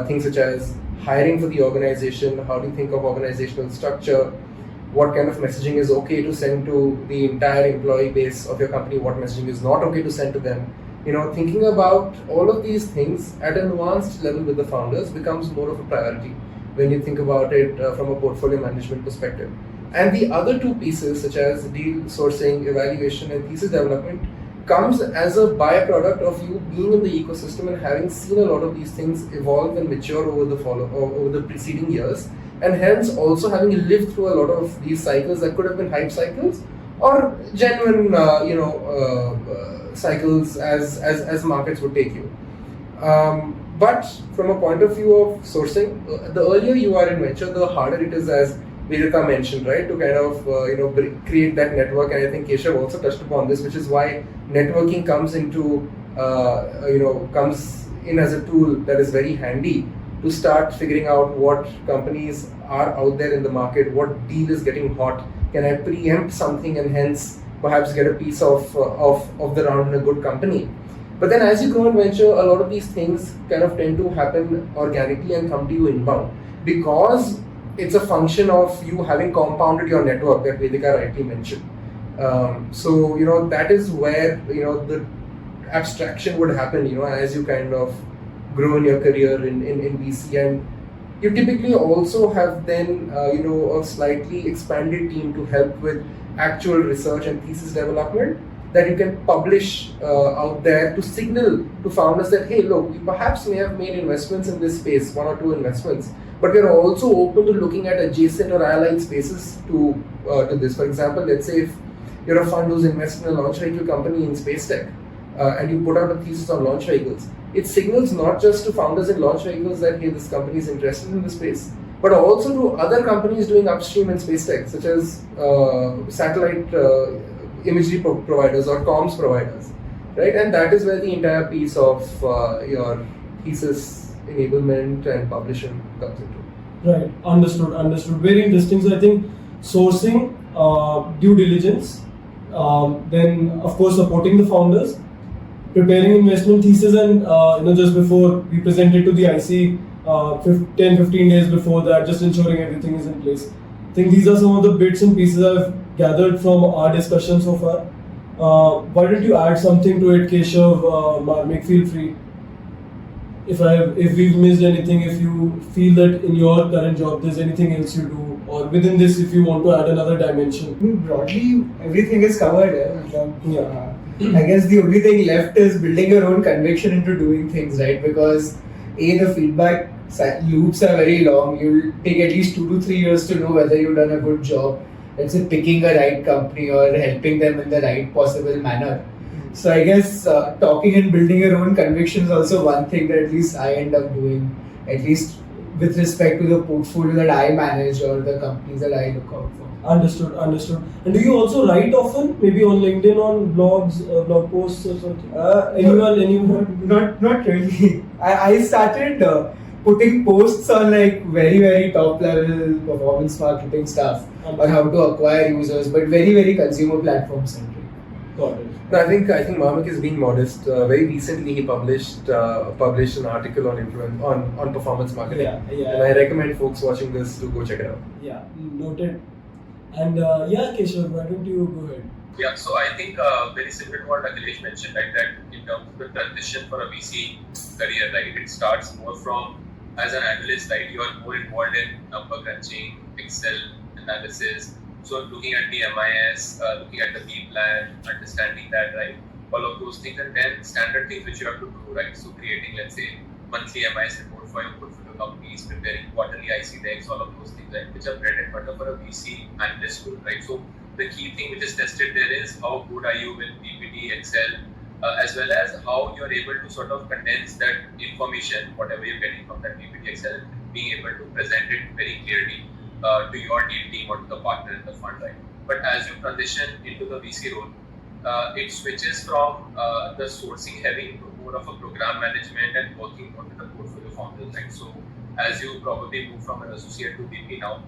things such as hiring for the organization. How do you think of organizational structure? What kind of messaging is okay to send to the entire employee base of your company? What messaging is not okay to send to them? Thinking about all of these things at a nuanced level with the founders becomes more of a priority when you think about it from a portfolio management perspective. And the other 2 pieces, such as deal sourcing, evaluation, and thesis development, comes as a byproduct of you being in the ecosystem and having seen a lot of these things evolve and mature over the preceding years, and hence also having lived through a lot of these cycles that could have been hype cycles or genuine cycles as markets would take you. But from a point of view of sourcing, the earlier you are in venture, the harder it is, as Vedita mentioned, right, to kind of create that network. And I think Keshav also touched upon this, which is why networking comes in as a tool that is very handy to start figuring out what companies are out there in the market, what deal is getting hot, can I preempt something and hence perhaps get a piece of the round in a good company. But then as you grow in venture, a lot of these things kind of tend to happen organically and come to you inbound, because it's a function of you having compounded your network that Vedika rightly mentioned. So that is where the abstraction would happen as you kind of grow in your career in VC, and you typically also have then a slightly expanded team to help with actual research and thesis development that you can publish out there to signal to founders that, hey, look, we perhaps may have made investments in this space, 1 or 2 investments, but we're also open to looking at adjacent or allied spaces to this. For example, let's say if you're a fund who's invested in a launch vehicle company in space tech, and you put out a thesis on launch vehicles, it signals not just to founders in launch vehicles that, hey, this company is interested in the space, but also to other companies doing upstream in space tech, such as satellite imagery providers or comms providers, right? And that is where the entire piece of your thesis enablement and publishing comes into. Right, understood. Very interesting. So I think sourcing, due diligence, then of course supporting the founders, preparing investment thesis, and just before we present it to the IC, 10-15 days before that, just ensuring everything is in place. I think these are some of the bits and pieces I've gathered from our discussion so far. Why don't you add something to it, Keshav, Marmik, feel free. If we've missed anything, if you feel that in your current job there's anything else you do, or within this if you want to add another dimension. Broadly, everything is covered. I guess the only thing left is building your own conviction into doing things, right? Because the feedback loops are very long. You'll take at least 2 to 3 years to know whether you've done a good job. Let's say picking a right company or helping them in the right possible manner. So I guess talking and building your own conviction is also one thing that at least I end up doing, at least with respect to the portfolio that I manage or the companies that I look out for. Understood. And do you also write often? Maybe on LinkedIn, on blogs, blog posts or something? Anyone? Not really. I started putting posts on like very top level performance marketing stuff on how to acquire users, but very consumer platform centric. Got it. No, I think Marmak is being modest. Very recently, he published an article on performance marketing. Yeah. And I recommend folks watching this to go check it out. Yeah, noted. And Keshav, why don't you go ahead? Yeah, so I think very similar to what Akhilesh mentioned, right, that in terms of the transition for a VC career, right, it starts more from as an analyst, right, you are more involved in number crunching, Excel analysis, so looking at the MIS, looking at the B plan, understanding that, right, all of those things, and then standard things which you have to do, right, so creating, let's say, monthly MIS report for your portfolio companies, preparing quarterly IC decks, all of those things, right, which are bread and butter for a VC analyst role, right, so the key thing which is tested there is how good are you with PPT, Excel, as well as how you're able to sort of condense that information, whatever you're getting from that PPT, Excel, being able to present it very clearly to your deal team or to the partner in the fund, right? But as you transition into the VC role, it switches from the sourcing heavy to more of a program management and working more with the portfolio founders, right? So as you probably move from an associate to VP now,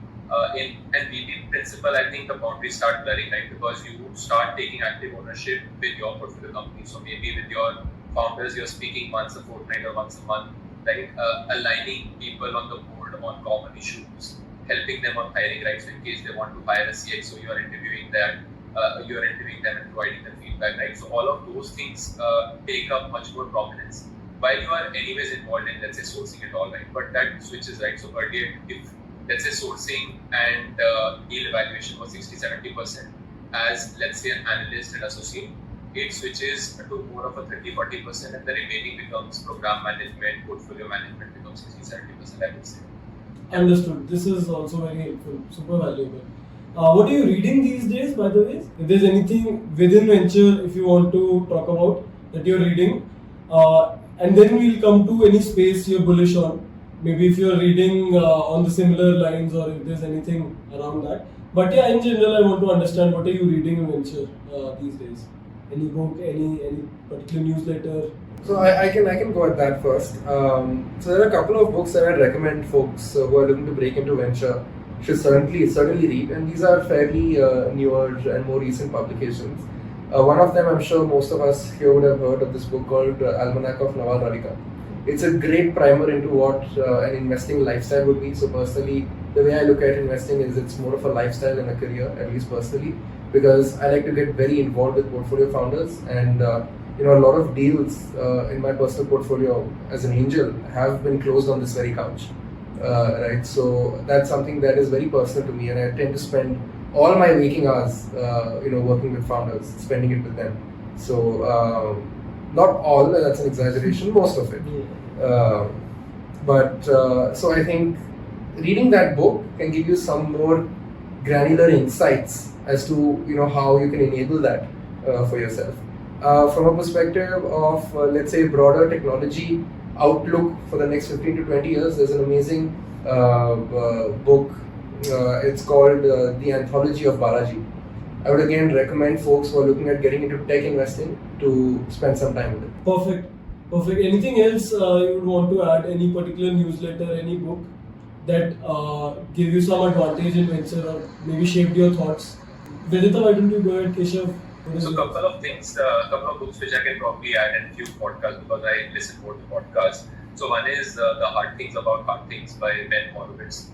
in VP principle, I think the boundaries start blurring, right? Because you start taking active ownership with your portfolio company. So maybe with your founders, you're speaking once a fortnight or once a month, right? Aligning people on the board on common issues, helping them on hiring, right? So in case they want to hire a CXO, you are interviewing them, and providing them feedback, right? So all of those things take up much more prominence while you are anyways involved in, let's say, sourcing it all, right? But that switches, right? So earlier, if let's say sourcing and deal evaluation was 60-70% as, let's say, an analyst and associate, it switches to more of a 30-40% and the remaining becomes program management, portfolio management becomes 60-70%, I would say. Understood. This is also very helpful, super valuable. What are you reading these days, by the way? If there's anything within venture, if you want to talk about that you're reading, and then we'll come to any space you're bullish on. Maybe if you're reading on the similar lines or if there's anything around that. But yeah, in general, I want to understand what are you reading in venture these days? Any book, any particular newsletter? So I can go at that first. So there are a couple of books that I recommend folks who are looking to break into venture should certainly read, and these are fairly newer and more recent publications. One of them, I'm sure most of us here would have heard of this book called Almanac of Nawal Ravikant. It's a great primer into what an investing lifestyle would be. So personally, the way I look at investing is it's more of a lifestyle than a career, at least personally, because I like to get very involved with portfolio founders, and a lot of deals in my personal portfolio as an angel have been closed on this very couch, right? So that's something that is very personal to me, and I tend to spend all my waking hours, working with founders, spending it with them. So not all, that's an exaggeration, most of it. So I think reading that book can give you some more granular insights as to how you can enable that for yourself. From a perspective of let's say broader technology outlook for the next 15 to 20 years, there's an amazing book. It's called The Anthology of Balaji. I would again recommend folks who are looking at getting into tech investing to spend some time with it. Perfect. Anything else you would want to add? Any particular newsletter, any book that gave you some advantage in venture or maybe shaped your thoughts? Vedita, why don't you go ahead, Keshav? So a couple of things, a couple of books which I can probably add in a few podcasts because I listen more to podcasts. So one is The Hard Things About Hard Things by Ben Horowitz,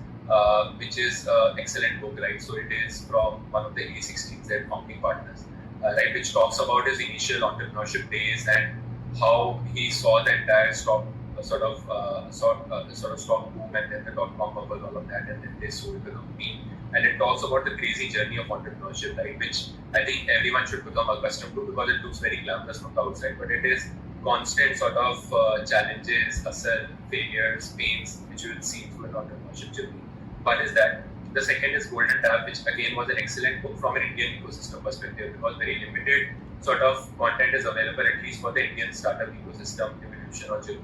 which is an excellent book, right? So it is from one of the A16Z founding partners, right? Which talks about his initial entrepreneurship days and how he saw the entire stock sort of stock boom and then the dot-com bubble, all of that, and then they sold the company. And it talks about the crazy journey of entrepreneurship, right? Which I think everyone should become accustomed to because it looks very glamorous from the outside, but it is constant sort of challenges, hustle, failures, pains, which you will see through an entrepreneurship journey. One is that. The second is Golden Tab, which again was an excellent book from an Indian ecosystem perspective because very limited sort of content is available, at least for the Indian startup ecosystem evolution or journey.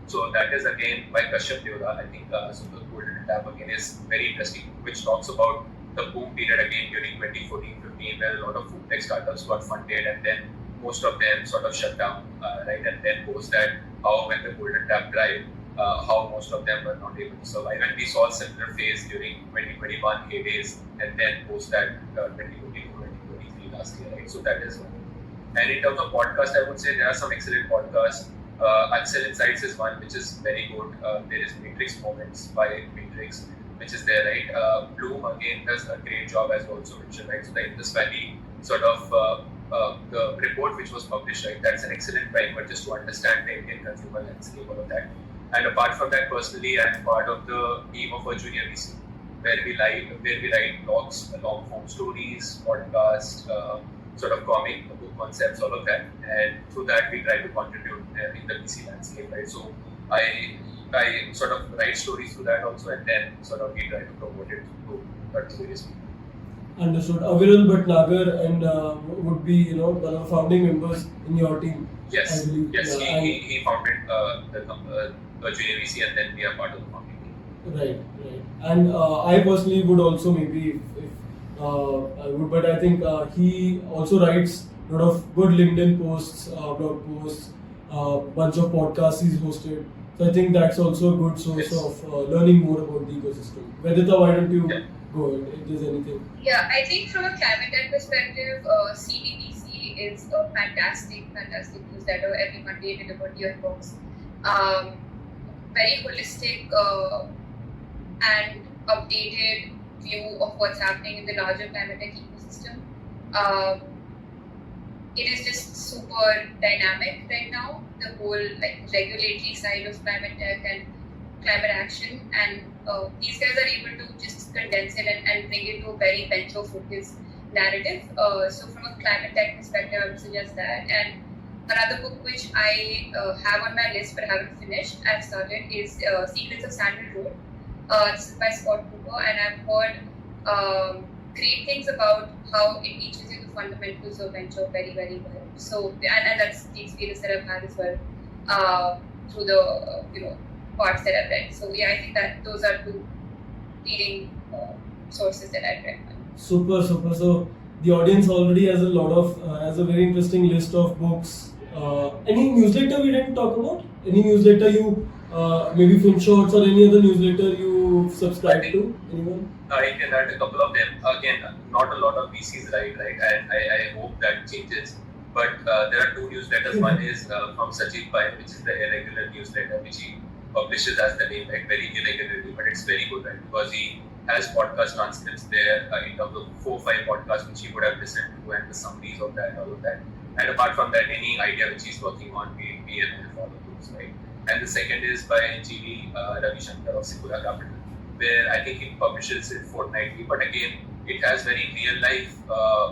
So that is again by Kashyap Deora. I think so the Golden Tab again is very interesting, which talks about the boom period again during 2014-15, where a lot of food tech startups got funded and then most of them sort of shut down, right? And then post that how when the Golden Tab drive, how most of them were not able to survive. And we saw a similar phase during 2021 heydays and then post that 2022-2023 last year, right? So that is one. And in terms of podcast, I would say there are some excellent podcasts. Axel Insights is one which is very good. There is Matrix Moments by Matrix, which is there, right? Blume again does a great job as also mentioned, right? So the Indus Valley sort of the report which was published, right? That's an excellent primer just to understand the Indian consumer landscape, all of that. And apart from that, personally, I'm part of the team of a junior VC, where we write blogs, long form stories, podcasts, sort of comic book concepts, all of that. And through that, we try to contribute in the VC landscape, right? So I sort of write stories through that also, and then sort of we try to promote it to various people. Understood. Aviral Bhatnagar and would be one of the founding members in your team. Yes, I believe. yes. Yeah, he founded the junior VC, and then we are part of the founding team. Right. And I personally would also maybe, if I would, but I think he also writes a lot of good LinkedIn posts, blog posts, bunch of podcasts he's hosted. So I think that's also a good source of learning more about the ecosystem. Vedita, why don't you go ahead if there's anything? Yeah, I think from a climate tech perspective, CDBC is a fantastic newsletter every Monday delivered to your inbox. Very holistic and updated view of what's happening in the larger climate tech ecosystem. It is just super dynamic right now. The whole regulatory side of climate tech and climate action, and these guys are able to just condense it and bring it to a very venture-focused narrative. So from a climate tech perspective, I would suggest that. And another book which I have on my list but haven't finished, I've started, is Secrets of Sandal Road. This is by Scott Cooper, and I've heard great things about how it teaches you the fundamentals of venture very, very well. So, and that's the experience that I've had as well through the parts that I've read. So yeah, I think that those are two leading sources that I'd recommend. Super. So the audience already has has a very interesting list of books. Any newsletter we didn't talk about? Any newsletter you maybe FinShots or any other newsletter you subscribe to? Anyone? I can add a couple of them. Again, not a lot of VCs right? And I hope that changes. But there are two newsletters. One is from Sajid Pai, which is the irregular newsletter, which he publishes as the name, very irregularly, but it's very good, right? Because he has podcast transcripts there in terms of 4 or 5 podcasts which he would have listened to and the summaries of that, all of that. And apart from that, any idea which he's working on, we and follow those, right? And the second is by GV Ravi Shankar of Sikura Capital, where I think he publishes it fortnightly, but again, it has very real life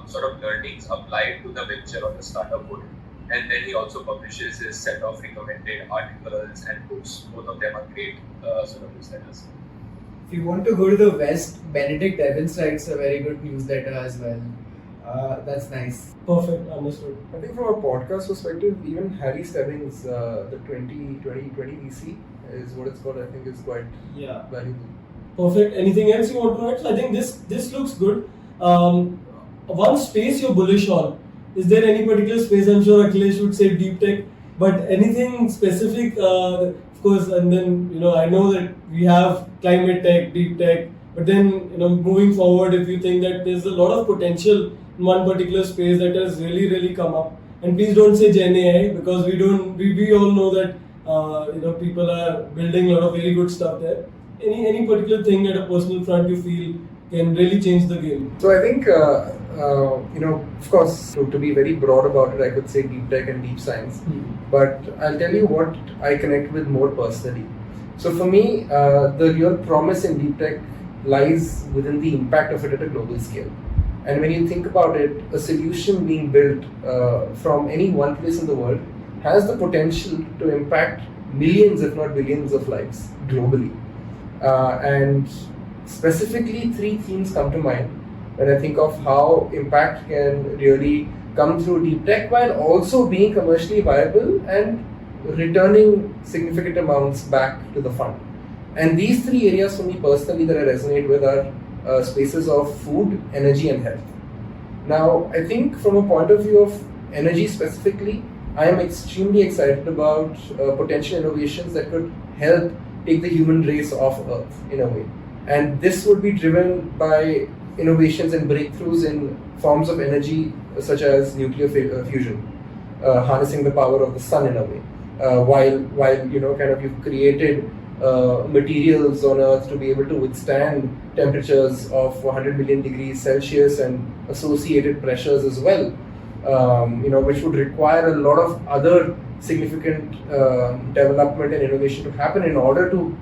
sort of learnings applied to the venture or the startup world. And then he also publishes his set of recommended articles and books. Both of them are great sort of newsletters. If you want to go to the West, Benedict Evans writes a very good newsletter as well. That's nice. Perfect, understood. I think from a podcast perspective, even Harry Stebbings, the 2020 VC is what it's called, I think is quite valuable. Perfect. Anything else you want to add? I think this looks good. One space you're bullish on. Is there any particular space? I'm sure Akhilesh would say deep tech, but anything specific, of course, and then, I know that we have climate tech, deep tech, but then, moving forward, if you think that there's a lot of potential in one particular space that has really, really come up, and please don't say Gen AI, because we all know that, people are building a lot of very good stuff there. Any particular thing at a personal front you feel can really change the game? So I think, of course, to be very broad about it, I could say deep tech and deep science. But I'll tell you what I connect with more personally. So for me, the real promise in deep tech lies within the impact of it at a global scale. And when you think about it, a solution being built from any one place in the world has the potential to impact millions, if not billions, of lives globally. And specifically, three themes come to mind when I think of how impact can really come through deep tech while also being commercially viable and returning significant amounts back to the fund. And these three areas for me personally that I resonate with are spaces of food, energy, and health. Now, I think from a point of view of energy specifically, I am extremely excited about potential innovations that could help take the human race off Earth in a way. And this would be driven by innovations and breakthroughs in forms of energy such as nuclear fusion, harnessing the power of the sun in a way. While you've created materials on Earth to be able to withstand temperatures of 100 million degrees Celsius and associated pressures as well, which would require a lot of other significant development and innovation to happen in order to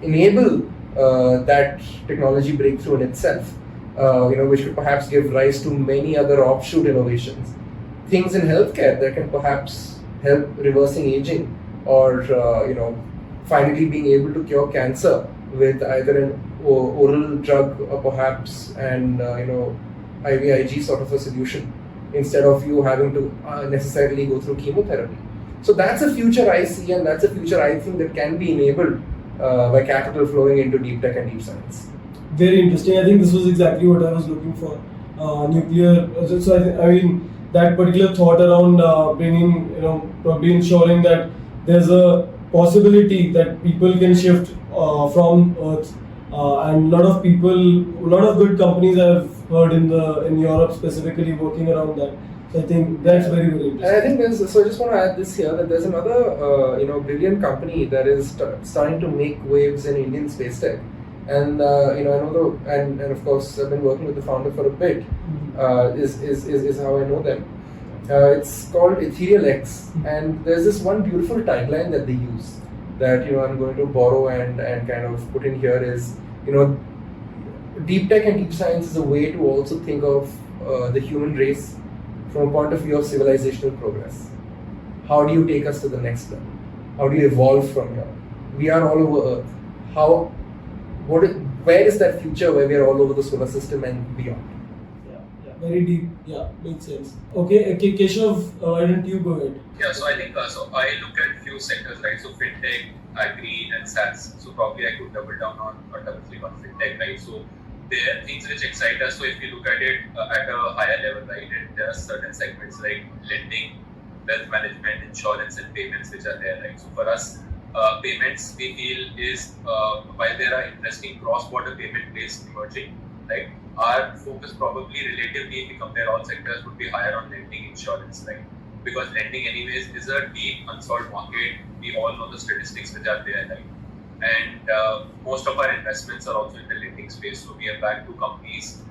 enable that technology breakthrough in itself, which could perhaps give rise to many other offshoot innovations. Things in healthcare that can perhaps help reversing aging or, finally being able to cure cancer with either an oral drug or perhaps an, IVIG sort of a solution instead of you having to necessarily go through chemotherapy. So that's a future I see, and that's a future I think that can be enabled by capital flowing into deep tech and deep science. Very interesting. I think this was exactly what I was looking for. Nuclear. So I mean that particular thought around bringing, probably ensuring that there's a possibility that people can shift from Earth, and a lot of good companies I've heard in Europe specifically working around that. So I think that's very, very interesting. And I think I just want to add this here that there's another brilliant company that is starting to make waves in Indian space tech. And I know and of course I've been working with the founder for a bit. Is how I know them. It's called Ethereal X, and there's this one beautiful tagline that they use that I'm going to borrow and kind of put in here is deep tech and deep science is a way to also think of the human race from a point of view of civilizational progress. How do you take us to the next level? How do you evolve from here? We are all over Earth. Where is that future where we are all over the solar system and beyond? Very deep. Yeah, makes sense. Okay, Keshav, why don't you go ahead? Yeah, so I think I look at few sectors, right? So fintech, agri, and SaaS. So probably I could double click on fintech, right? So there are things which excite us. So if you look at it at a higher level, right, and there are certain segments like lending, wealth management, insurance, and payments which are there, right? So for us, payments we feel is while there are interesting cross-border payment plays emerging, right? Our focus probably relatively, if we compare all sectors, would be higher on lending, insurance, right? Because lending anyways is a deep unsolved market. We all know the statistics which are there, right? And most of our investments are also in the lending space. So we have backed two companies.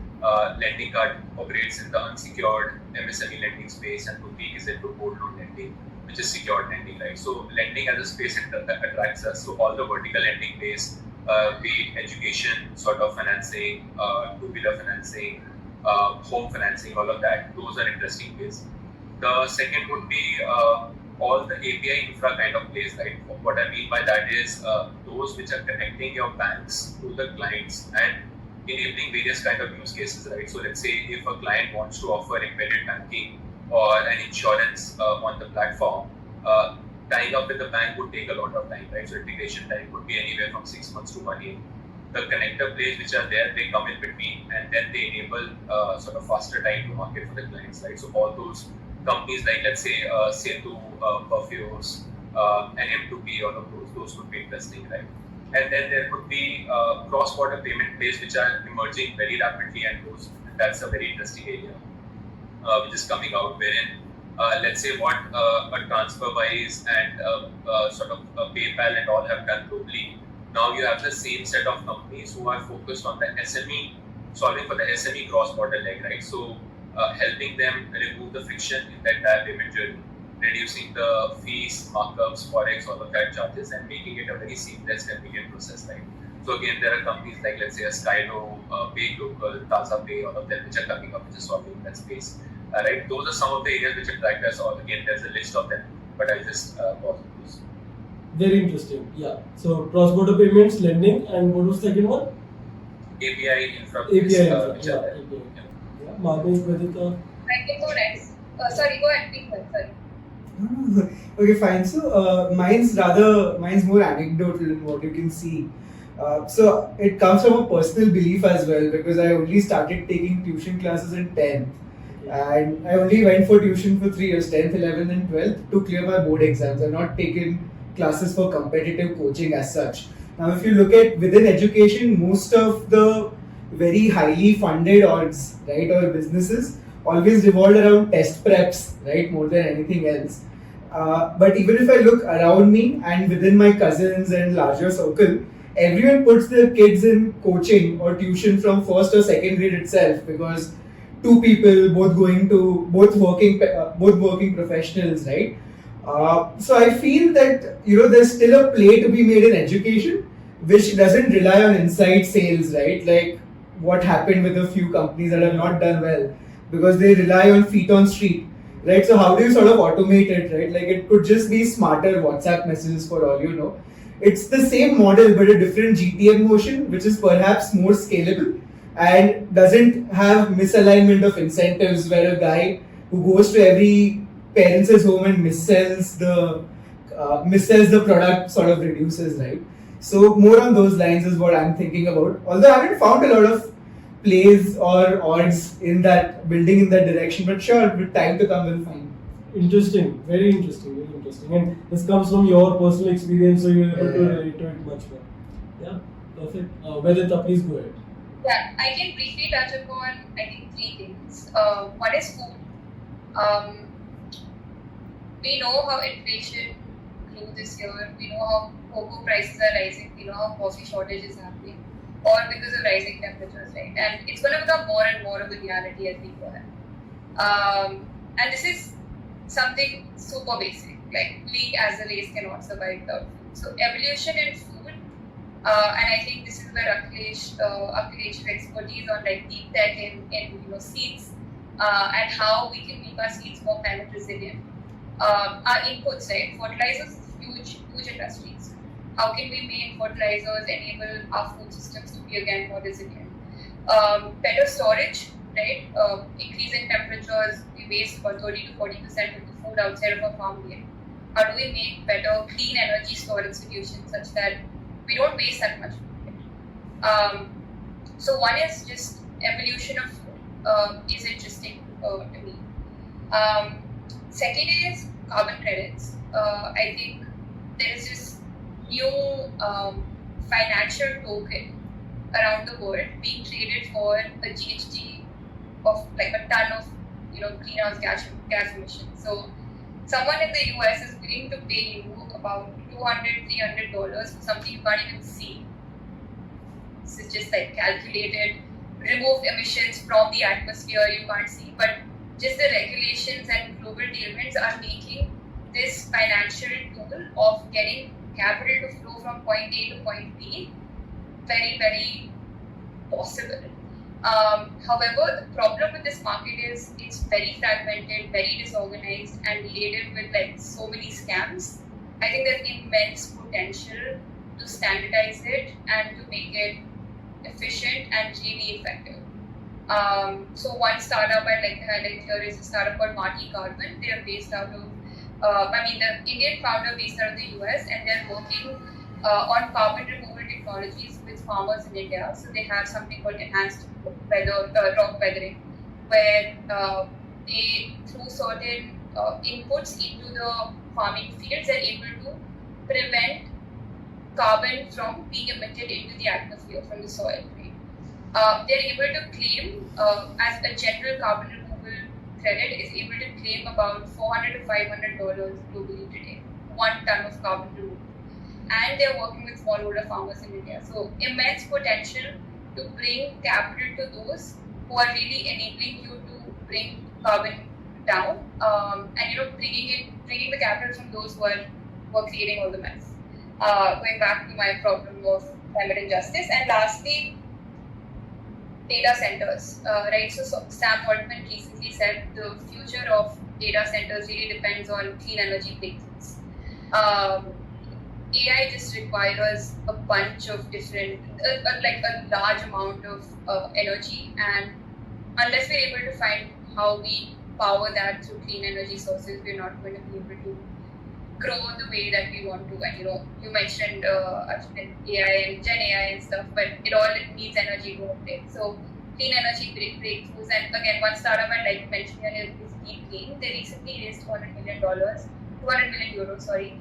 Lending Card operates in the unsecured MSME lending space, and Boutique is into gold loan lending, which is secured lending, right? So lending as a space attracts us. So all the vertical lending base, be it education sort of financing, two-wheeler financing, home financing, all of that, those are interesting plays. The second would be all the API infra kind of plays, right? What I mean by that is those which are connecting your banks to the clients and enabling various kind of use cases, right? So let's say if a client wants to offer embedded banking or an insurance on the platform, tying up with the bank would take a lot of time, right? So integration time would be anywhere from 6 months to 1 year. The connector plays which are there, they come in between and then they enable sort of faster time to market for the clients, right? So all those companies like let's say Setu, Perfumes, and M2P, all of those would be interesting, right? And then there could be cross-border payment plays which are emerging very rapidly, and that's a very interesting area which is coming out, wherein let's say what a TransferWise and sort of PayPal and all have done globally. Now you have the same set of companies who are focused on the SME, solving for the SME cross-border leg, right? So helping them remove the friction in the entire payment journey, reducing the fees, markups, forex, all of that charges, and making it a very seamless, convenient process, right? So again, there are companies like let's say Skylo, Pay Local, Taza Pay, all of them which are coming up, which is solving that space. Right? Those are some of the areas which attract us. Or again, there's a list of them. but I'll just pause on those. Very interesting. Yeah. So cross-border payments, lending, and what was the second one? API infra. API. which Yeah. are there. API. Yeah. Marketing, Vedita. I can go next. Sorry, go ahead, please. Sorry. Okay, fine. So mine's more anecdotal than what you can see. So it comes from a personal belief as well, because I only started taking tuition classes in 10th, and I only went for tuition for 3 years, 10th, 11th and 12th, to clear my board exams. I've not taken classes for competitive coaching as such. Now if you look at within education, most of the very highly funded orgs, right, or businesses always revolve around test preps, right, more than anything else. But even if I look around me and within my cousins and larger circle, everyone puts their kids in coaching or tuition from first or second grade itself, because two people both working professionals, right? So I feel that there's still a play to be made in education, which doesn't rely on inside sales, right? Like what happened with a few companies that have not done well, because they rely on feet on street, right? So how do you sort of automate it, right? Like it could just be smarter WhatsApp messages for all you know. It's the same model but a different GTM motion, which is perhaps more scalable and doesn't have misalignment of incentives, where a guy who goes to every parents' home and missells the product sort of reduces, right? So more on those lines is what I'm thinking about. Although I haven't found a lot of plays or odds in that building in that direction, but sure, with time to come we'll find. Interesting. Very interesting. Very interesting. And this comes from your personal experience, so you're able to relate to it much more. Yeah. Perfect. Vedita, please go ahead. Yeah, I can briefly touch upon, I think, 3 things. One is food. We know how inflation grew this year. We know how cocoa prices are rising. We know how coffee shortage is happening, all because of rising temperatures, right? And it's going to become more and more of a reality as we go ahead. And this is something super basic. Like we as a race cannot survive without food. So evolution in food, and I think this is where Akhilesh's expertise on like deep tech in seeds and how we can make our seeds more climate resilient. Our inputs, right? Fertilizers, huge industries. How can we make fertilizers enable our food systems to be again more resilient? Better storage, right? Increasing temperatures, we waste about 30 to 40% of the food outside of our farmland. How do we make better clean energy storage solutions such that we don't waste that much food? So one is just evolution of food is interesting to me. Second is carbon credits. I think there is this new financial token around the world being traded for a GHG of like a ton of greenhouse gas emissions. So someone in the US is willing to pay you about $200-300 for something you can't even see. This is just like calculated, remove emissions from the atmosphere you can't see, but just the regulations and global tailwinds are making this financial tool of getting capital to flow from point A to point B very, very possible. However, the problem with this market is it's very fragmented, very disorganized, and laden with like so many scams. I think there's immense potential to standardize it and to make it efficient and really effective. So one startup I'd like to highlight here is a startup called Marty Carbon. They are based out of, the Indian founder based out of the US, and they're working on carbon removal technologies with farmers in India. So they have something called enhanced rock weathering, where they, through certain inputs into the farming fields, are able to prevent carbon from being emitted into the atmosphere from the soil. Right? They're able to claim, as a general carbon removal credit, is able to claim about $400 to $500 globally today, 1 ton of carbon removal. And they're working with smallholder farmers in India. So immense potential to bring capital to those who are really enabling you to bring carbon down, and bringing the capital from those who are creating all the mess. Going back to my problem of climate injustice, and lastly, data centers, right? So Sam Altman recently said the future of data centers really depends on clean energy breakthroughs. um, AI just requires a bunch of different, like a large amount of energy, and unless we're able to find how we power that through clean energy sources, we're not going to be able to grow the way that we want to. And you mentioned Ashwin, AI and Gen AI and stuff, but it needs energy to operate. So clean energy breakthroughs, and again, one startup I'd like to mention here is Deep Clean. They recently raised $200 million euros, sorry.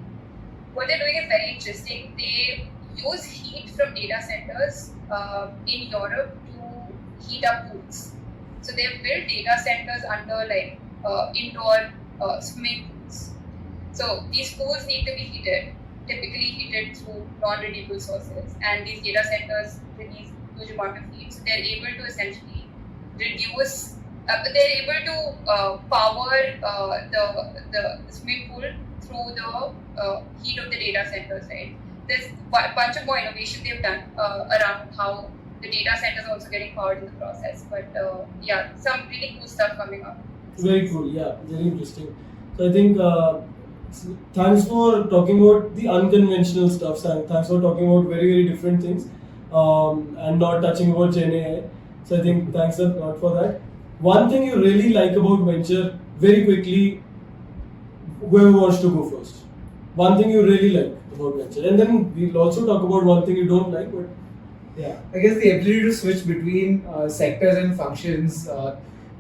What they're doing is very interesting. They use heat from data centers in Europe to heat up pools. So they've built data centers under indoor swimming pools. So these pools need to be heated, typically heated through non-renewable sources, and these data centers release huge amount of heat. So they're able to essentially reduce. They're able to power the swimming pool through the heat of the data centers, right? There's a bunch of more innovation they've done around how the data centers are also getting powered in the process. But yeah, some really cool stuff coming up. Very cool, yeah, very interesting. So I think thanks for talking about the unconventional stuff. Thanks for talking about very, very different things and not touching about Gen AI. So I think thanks a lot for that. One thing you really like about venture, very quickly, whoever wants to go first. One thing you really like about venture, and then we'll also talk about one thing you don't like. But yeah, I guess the ability to switch between sectors and functions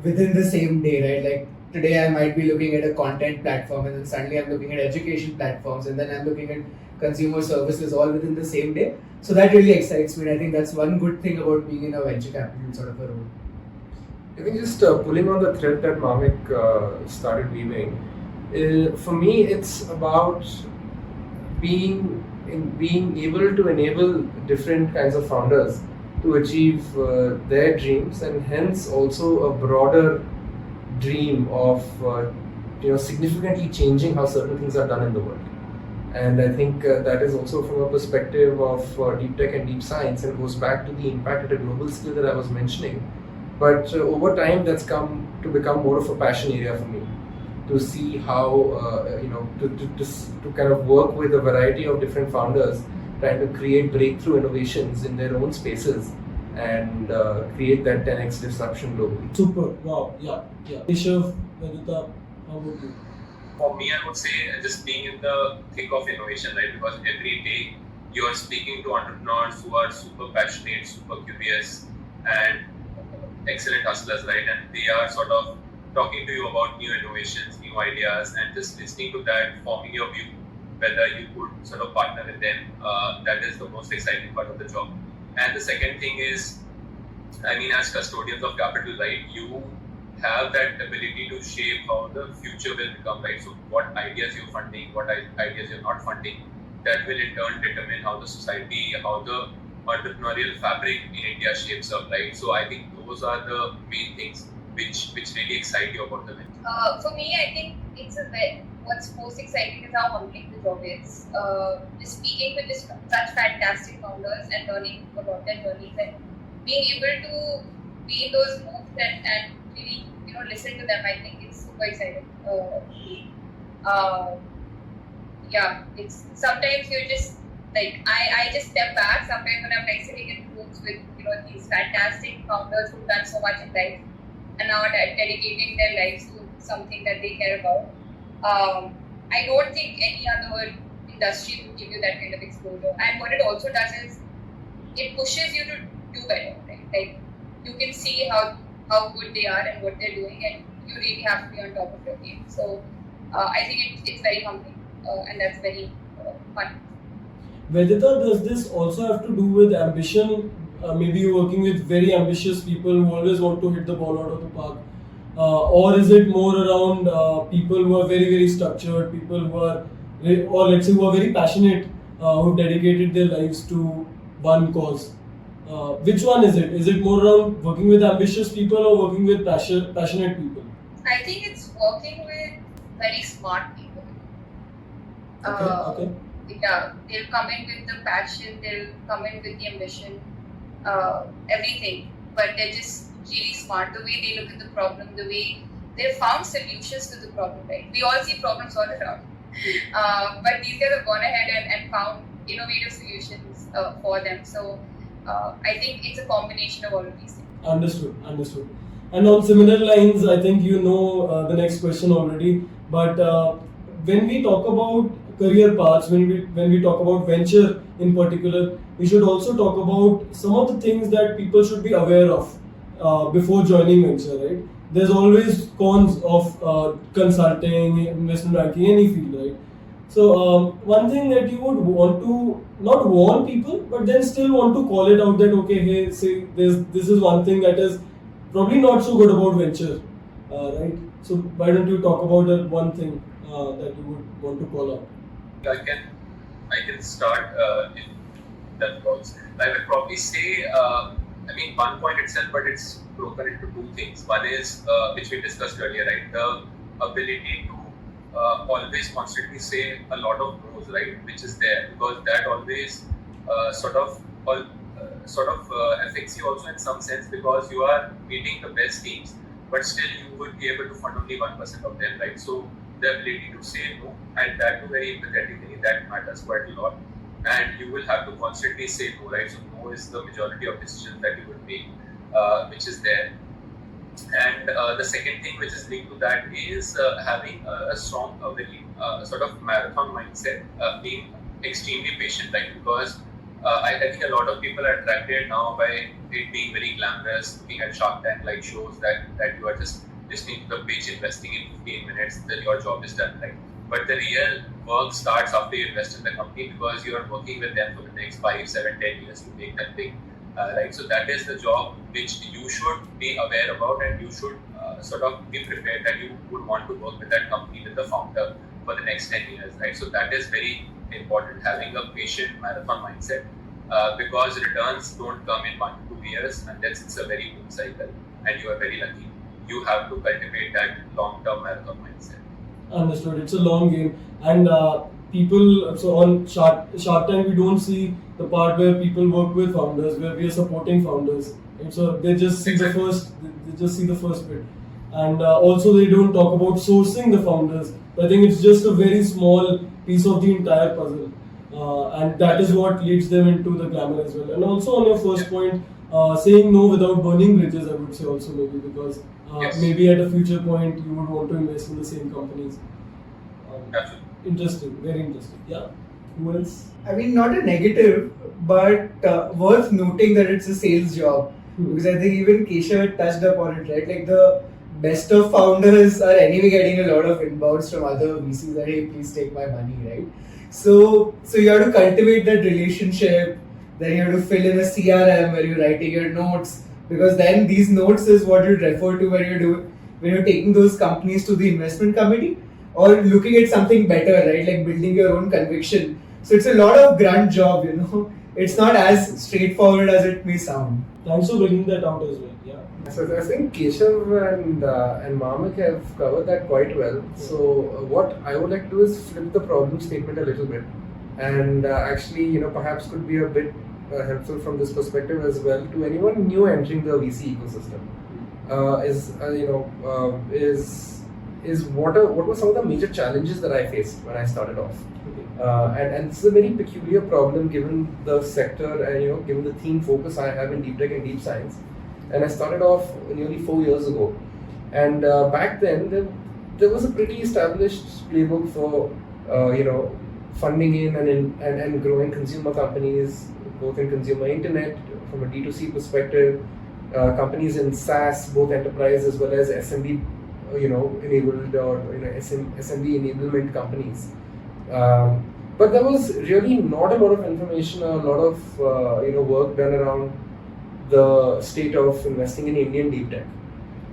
within the same day, right? Like today I might be looking at a content platform, and then suddenly I'm looking at education platforms, and then I'm looking at consumer services all within the same day. So that really excites me, and I think that's one good thing about being in a venture capital sort of a role. I think just pulling on the thread that Mamik started weaving, for me it's about being able to enable different kinds of founders to achieve their dreams, and hence also a broader dream of significantly changing how certain things are done in the world. And I think that is also from a perspective of deep tech and deep science, and goes back to the impact at a global scale that I was mentioning. But over time, that's come to become more of a passion area for me, to see how to kind of work with a variety of different founders, trying to create breakthrough innovations in their own spaces and create that 10x disruption globally. Super, wow, yeah. Rishabh, Vedita, how about you? For me, I would say just being in the thick of innovation, right? Because every day you are speaking to entrepreneurs who are super passionate, super curious, and excellent hustlers, right? And they are sort of talking to you about new innovations, new ideas, and just listening to that, forming your view, whether you could sort of partner with them. That is the most exciting part of the job. And the second thing is, I mean, as custodians of capital, right, you have that ability to shape how the future will become, right? So what ideas you're funding, what ideas you're not funding, that will in turn determine how the society, how the entrepreneurial fabric in India shapes up, right? So I think those are the main things which really excite you about the venture. For me, I think what's most exciting is how humbling the job is. Just speaking with such fantastic founders and learning about their journeys, and being able to be in those moods and really listen to them, I think it's super exciting. Yeah, it's sometimes you just like I just step back sometimes when I'm like sitting in rooms with these fantastic founders who've done so much in life and now are dedicating their lives to something that they care about. I don't think any other industry would give you that kind of exposure. And what it also does is it pushes you to do better, right? Like you can see how good they are and what they're doing, and you really have to be on top of your game. So I think it's very humbling, and that's very fun. Vedita, does this also have to do with ambition? Maybe you're working with very ambitious people who always want to hit the ball out of the park. Or is it more around people who are very, very structured, people who are, or let's say who are very passionate, who've dedicated their lives to one cause? Which one is it? Is it more around working with ambitious people or working with passionate people? I think it's working with very smart people. Okay. Yeah, they'll come in with the passion, they'll come in with the ambition, everything, but they're just really smart. The way they look at the problem, the way they've found solutions to the problem, right? We all see problems all around, But these guys have gone ahead and found innovative solutions for them. So I think it's a combination of all of these things. Understood. And on similar lines, I think you know the next question already. But when we talk about career paths, when we talk about venture in particular, we should also talk about some of the things that people should be aware of before joining venture, right? There's always cons of consulting, investment banking, any field, right? So one thing that you would want to not warn people, but then still want to call it out that okay, hey, say this is one thing that is probably not so good about venture, right? So why don't you talk about that one thing that you would want to call out? I can start if that works. I would probably say, one point itself, but it's broken into two things. One is, which we discussed earlier, right? The ability to always constantly say a lot of no's, right? Which is there, because that always affects you also in some sense, because you are meeting the best teams, but still you would be able to fund only 1% of them, right? So the ability to say no, and that too very empathetically, that matters quite a lot. And you will have to constantly say no, right? So no is the majority of decisions that you would make, which is there. And the second thing which is linked to that is having a strong, very sort of marathon mindset, being extremely patient, right? Because I think a lot of people are attracted now by it being very glamorous, looking at Shark Tank like shows that you are just listening to the pitch, investing in 15 minutes, then your job is done, right? But the real work starts after you invest in the company, because you are working with them for the next 5, 7, 10 years to make that big. Right, so that is the job which you should be aware about, and you should sort of be prepared that you would want to work with that company, with the founder for the next 10 years, right? So that is very important, having a patient marathon mindset, because returns don't come in 1 to 2 years unless it's a very boom cycle and you are very lucky. You have to cultivate that long-term marathon mindset. Understood. It's a long game, and people. So on Shark Tank, we don't see the part where people work with founders, where we are supporting founders. And so they just see the first. They just see the first bit, and also they don't talk about sourcing the founders. I think it's just a very small piece of the entire puzzle, and that is what leads them into the glamour as well. And also on your first point, saying no without burning bridges, I would say also maybe, because maybe at a future point you would want to invest in the same companies. Absolutely. Interesting, very interesting. Yeah. Who else? I mean, not a negative, but worth noting that it's a sales job. Because I think even Keshav touched upon it, right? Like the best of founders are anyway getting a lot of inbounds from other VCs that, hey, please take my money, right? So you have to cultivate that relationship, then you have to fill in a CRM where you're writing your notes, because then these notes is what you refer to when you're taking those companies to the investment committee, or looking at something better, right? Like building your own conviction. So it's a lot of grunt job, It's not as straightforward as it may sound. Thanks for bringing that out as well. Yeah. So I think Keshav and Mamak have covered that quite well. So what I would like to do is flip the problem statement a little bit, and actually, perhaps could be a bit helpful from this perspective as well to anyone new entering the VC ecosystem. What were some of the major challenges that I faced when I started off? And this is a very peculiar problem given the sector and given the theme focus I have in deep tech and deep science. And I started off nearly 4 years ago. And back then there was a pretty established playbook for funding in and growing consumer companies, both in consumer internet from a D2C perspective, companies in SaaS, both enterprise as well as SMB, enabled or SMB enablement companies. But there was really not a lot of information, a lot of work done around the state of investing in Indian deep tech,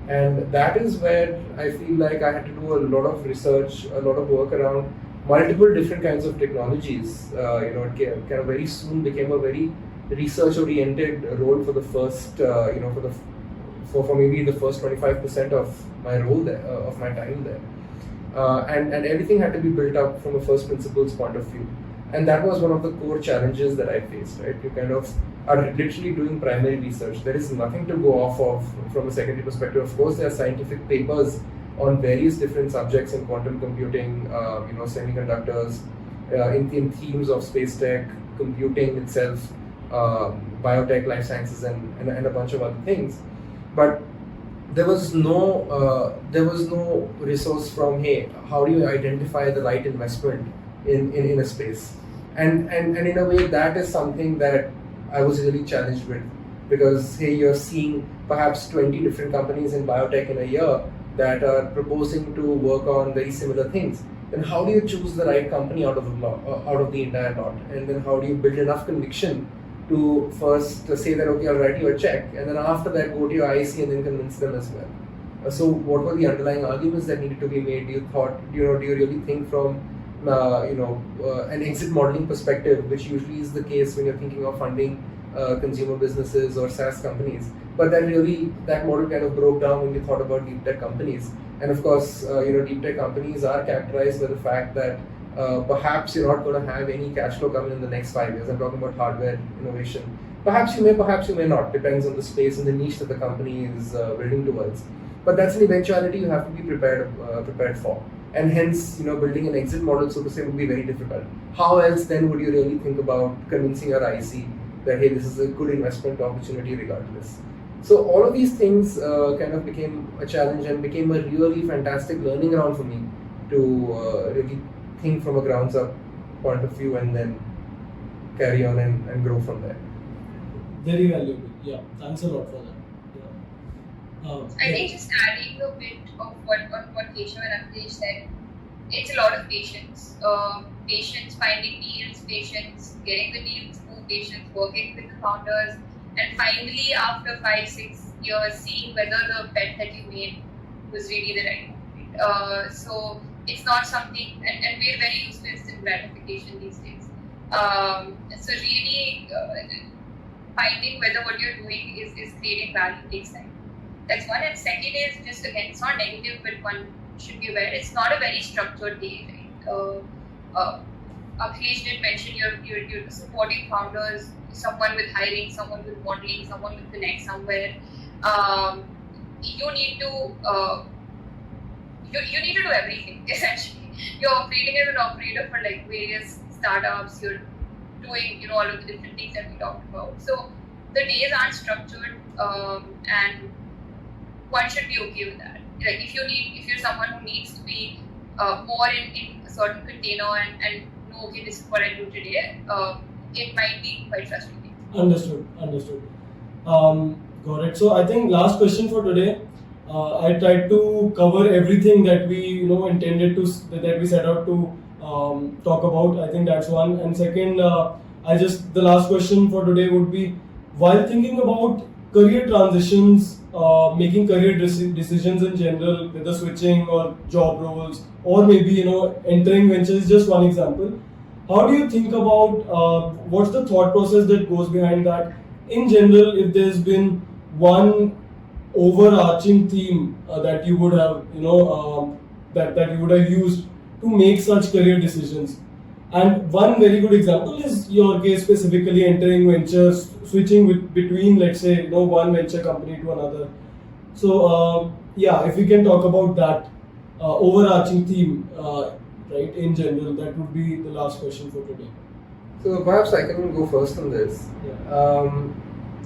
and that is where I feel like I had to do a lot of research, a lot of work around multiple different kinds of technologies. It kind of very soon became a very research-oriented role for the first, for maybe the first 25% of my role there, of my time there. And everything had to be built up from a first principles point of view. And that was one of the core challenges that I faced, right? You kind of are literally doing primary research. There is nothing to go off of from a secondary perspective. Of course, there are scientific papers on various different subjects in quantum computing, semiconductors, in themes of space tech, computing itself, biotech, life sciences, and a bunch of other things. But there was no resource from, hey, how do you identify the right investment in a space? And in a way, that is something that I was really challenged with, because hey, you're seeing perhaps 20 different companies in biotech in a year that are proposing to work on very similar things. Then how do you choose the right company out of the entire lot? And then how do you build enough conviction to first say that, okay, I'll write you a check, and then after that go to your IC and then convince them as well. So what were the underlying arguments that needed to be made? Do you really think from an exit modeling perspective, which usually is the case when you're thinking of funding consumer businesses or SaaS companies? But that model kind of broke down when you thought about deep tech companies. And of course, deep tech companies are characterized by the fact that perhaps you're not going to have any cash flow coming in the next 5 years. I'm talking about hardware innovation. Perhaps you may not. Depends on the space and the niche that the company is building towards. But that's an eventuality you have to be prepared for. And hence, building an exit model, so to say, would be very difficult. How else then would you really think about convincing your IC that, hey, this is a good investment opportunity regardless? So all of these things kind of became a challenge and became a really fantastic learning ground for me to really think from a grounds up point of view and then carry on and grow from there. Very valuable. Yeah, thanks a lot for that. I think just adding a bit of what Keshav and Amrish said, it's a lot of patience. Patience finding deals, patience getting the deals through, patience working with the founders, and finally after 5-6 years seeing whether the bet that you made was really the right one. So it's not something, and we're very used to instant gratification these days. So really finding whether what you're doing is creating value takes time. That's one. And second is just, again, it's not negative, but one should be aware it's not a very structured day, right? Akhilesh did mention you're supporting founders, someone with hiring, someone with modeling, someone with connect somewhere. You need to you need to do everything essentially. You're operating as an operator for like various startups. You're doing all of the different things that we talked about. So the days aren't structured, and one should be okay with that. Like if you're someone who needs to be more in a certain container and know, okay, this is what I do today, it might be quite frustrating. Understood. Got it. So I think last question for today. I tried to cover everything that we intended to, that we set out to talk about. I think that's one. And second, the last question for today would be, while thinking about career transitions, making career decisions in general, whether switching or job roles, or maybe entering ventures, just one example. How do you think about what's the thought process that goes behind that? In general, if there's been one overarching theme that you would have, that you would have used to make such career decisions. And one very good example is your case, specifically entering ventures, switching between, let's say, one venture company to another. So, if we can talk about that overarching theme, right, in general, that would be the last question for today. So perhaps I can go first on this. Yeah.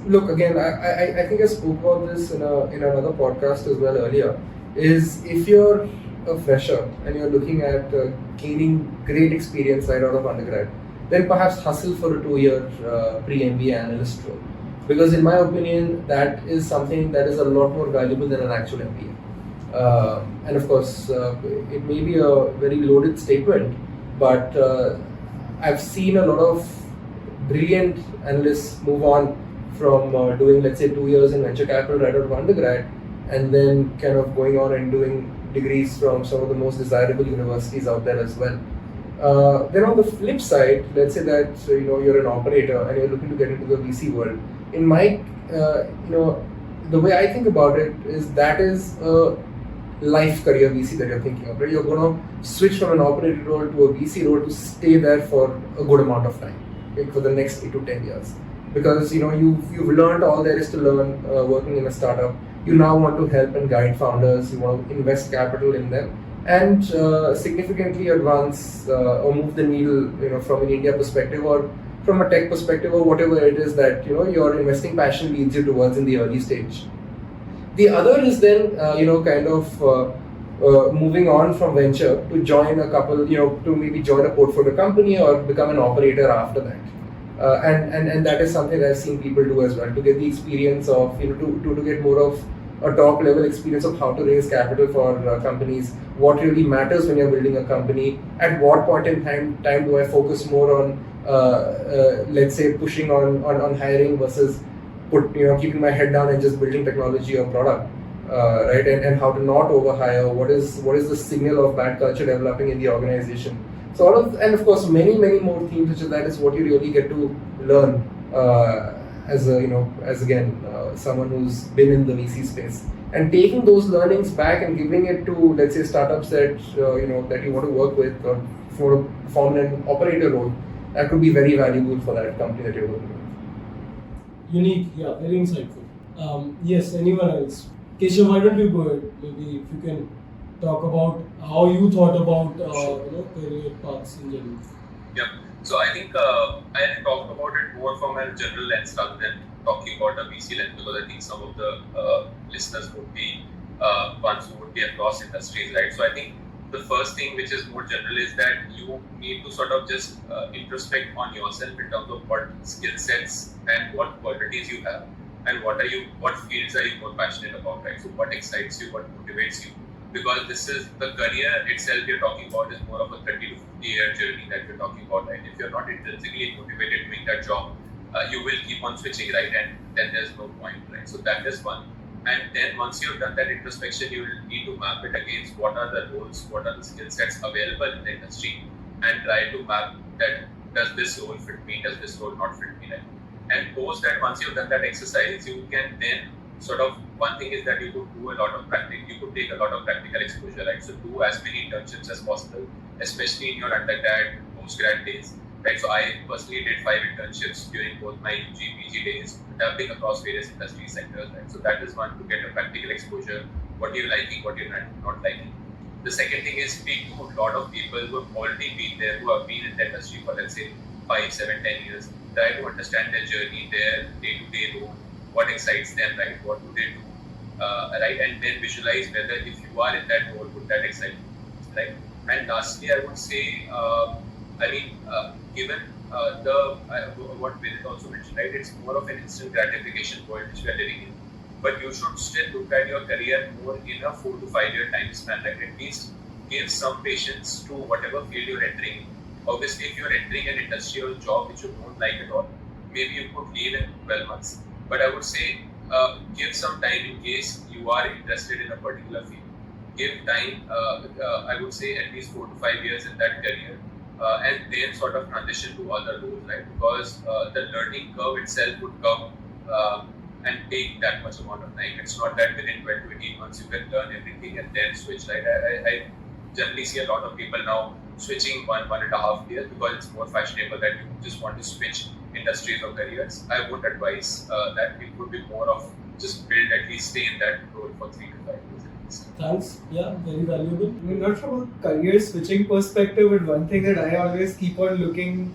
Look, again, I think I spoke about this in another podcast as well earlier, is if you're a fresher and you're looking at gaining great experience right out of undergrad, then perhaps hustle for a 2-year pre-MBA analyst role. Because in my opinion, that is something that is a lot more valuable than an actual MBA. And of course, it may be a very loaded statement, but I've seen a lot of brilliant analysts move on from doing, let's say, 2 years in venture capital right out of undergrad, and then kind of going on and doing degrees from some of the most desirable universities out there as well. Then on the flip side, let's say that you're an operator and you're looking to get into the VC world. In my, the way I think about it is that is a life career VC that you're thinking of, right? You're going to switch from an operator role to a VC role to stay there for a good amount of time, right, for the next 8 to 10 years. Because you've learned all there is to learn working in a startup. You now want to help and guide founders. You want to invest capital in them and significantly advance or move the needle, from an India perspective or from a tech perspective or whatever it is that your investing passion leads you towards in the early stage. The other is then moving on from venture to join a couple, to maybe join a portfolio company or become an operator after that. And that is something I've seen people do as well, to get the experience of, to get more of a top level experience of how to raise capital for companies, what really matters when you're building a company, at what point in time do I focus more on, let's say, pushing on hiring versus keeping my head down and just building technology or product, right? And how to not overhire. What is the signal of bad culture developing in the organization? So and of course many more themes, which is what you really get to learn as someone who's been in the VC space, and taking those learnings back and giving it to, let's say, startups that that you want to work with or for form an operator role, that could be very valuable for that company that you're working with. Unique, yeah, very insightful. Yes, anyone else? Keshav, why don't you go ahead? Maybe if you can talk about how you thought about career paths in general. Yeah, so I think I talked about it more from a general lens rather than talking about a VC lens, because I think some of the listeners would be ones who would be across industries, right? So I think the first thing, which is more general, is that you need to sort of just introspect on yourself in terms of what skill sets and what qualities you have, and what fields are you more passionate about, right? So what excites you, what motivates you, because this is the career itself you're talking about is more of a 30 to 50 year journey that we're talking about, right? If you're not intrinsically motivated doing that job, you will keep on switching, right? And then there's no point, right? So that is one. And then once you've done that introspection, you will need to map it against what are the roles, what are the skill sets available in the industry, and try to map that, does this role fit me, does this role not fit me, right? And post that, once you've done that exercise, you can then sort of, one thing is that you could do a lot of you could take a lot of practical exposure, right? So do as many internships as possible, especially in your undergrad, postgrad days, right? So I personally did 5 internships during both my UG, PG days, dabbling across various industry sectors, right? So that is one, to get a practical exposure, what you're liking, what you're not liking. The second thing is speak to a lot of people who have already been there, who have been in the industry for, let's say, 5, 7, 10 years. Try to understand their journey, their day-to-day role, what excites them, right? What do they do, right? And then visualize whether, if you are in that role, would that excite you, right? And lastly, I would say, given what Vinit also mentioned, right? It's more of an instant gratification world which we are living in. But you should still look at your career more in a 4 to 5 year time span, like at least give some patience to whatever field you're entering. Obviously, if you're entering an industry or job which you don't like at all, maybe you could leave in 12 months. But I would say give some time in case you are interested in a particular field. Give time, I would say at least 4 to 5 years in that career, and then sort of transition to other roles, right? Because the learning curve itself would come and take that much amount of time. It's not that within 12 to 18 months you can learn everything and then switch, right? I generally see a lot of people now switching 1.5 years because it's more fashionable that you just want to switch industries or careers. I would advise that it would be more of just build, at least stay in that role for 3 to 5 years at least. Thanks. Yeah, very valuable. Not from a career switching perspective, but one thing that I always keep on looking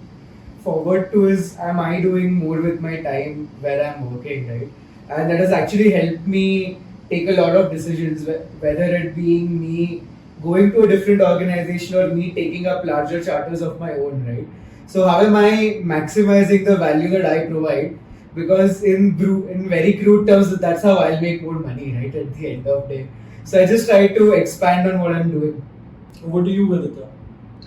forward to is, am I doing more with my time where I'm working, right? And that has actually helped me take a lot of decisions, whether it being me going to a different organization or me taking up larger charters of my own, right? So how am I maximizing the value that I provide? Because in very crude terms, that's how I'll make more money, right, at the end of the day. So I just try to expand on what I'm doing. What do you, Vedita?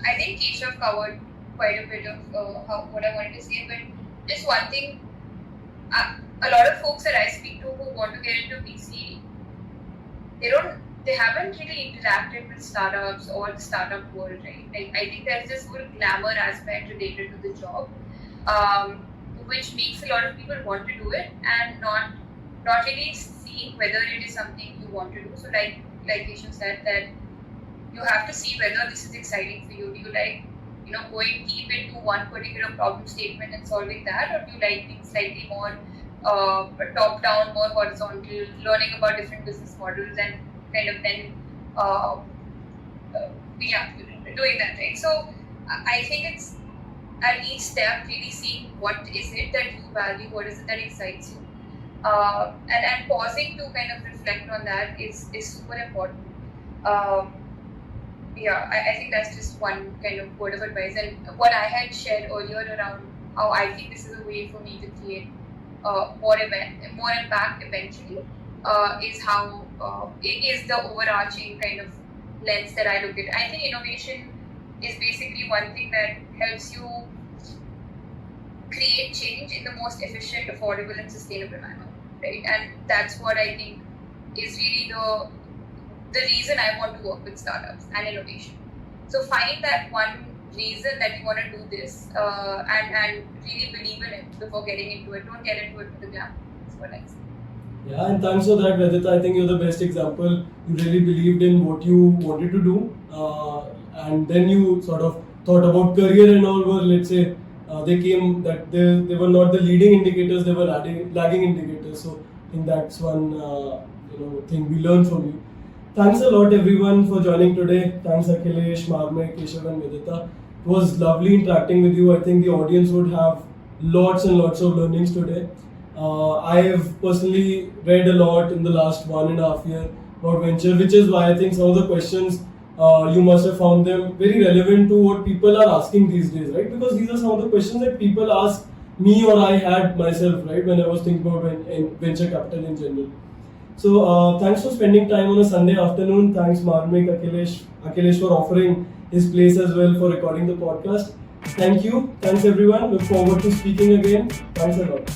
I think Keshav covered quite a bit of what I wanted to say, but just one thing, a lot of folks that I speak to who want to get into VC, they haven't really interacted with startups or the startup world, right? Like, I think there's this whole glamour aspect related to the job, which makes a lot of people want to do it and not really seeing whether it is something you want to do. So like Keshav said, that you have to see whether this is exciting for you. Do you like, going deep into one particular problem statement and solving that, or do you like being slightly more top down, more horizontal, learning about different business models and kind of then doing that, right? So I think it's at each step really seeing what is it that you value, what is it that excites you, and pausing to kind of reflect on that is super important. I think that's just one kind of word of advice. And what I had shared earlier around how I think this is a way for me to create more impact eventually is how it is the overarching kind of lens that I look at. I think innovation is basically one thing that helps you create change in the most efficient, affordable, and sustainable manner, right? And that's what I think is really the reason I want to work with startups and innovation. So find that one reason that you want to do this and really believe in it before getting into it. Don't get into it with the glamour. That's what I say. Yeah, and thanks for that, Vedita. I think you're the best example. You really believed in what you wanted to do, and then you sort of thought about career and all. Were, let's say, they came that they were not the leading indicators; they were lagging indicators. So I think that's one thing we learned from you. Thanks a lot, everyone, for joining today. Thanks, Akhilesh, Marme, Keshav, and Vedita. It was lovely interacting with you. I think the audience would have lots and lots of learnings today. I have personally read a lot in the last 1.5 years about venture, which is why I think some of the questions you must have found them very relevant to what people are asking these days, right? Because these are some of the questions that people ask me or I had myself, right, when I was thinking about venture capital in general. So thanks for spending time on a Sunday afternoon. Thanks Marmik, Akhilesh for offering his place as well for recording the podcast. Thank you. Thanks everyone. Look forward to speaking again. Thanks a lot.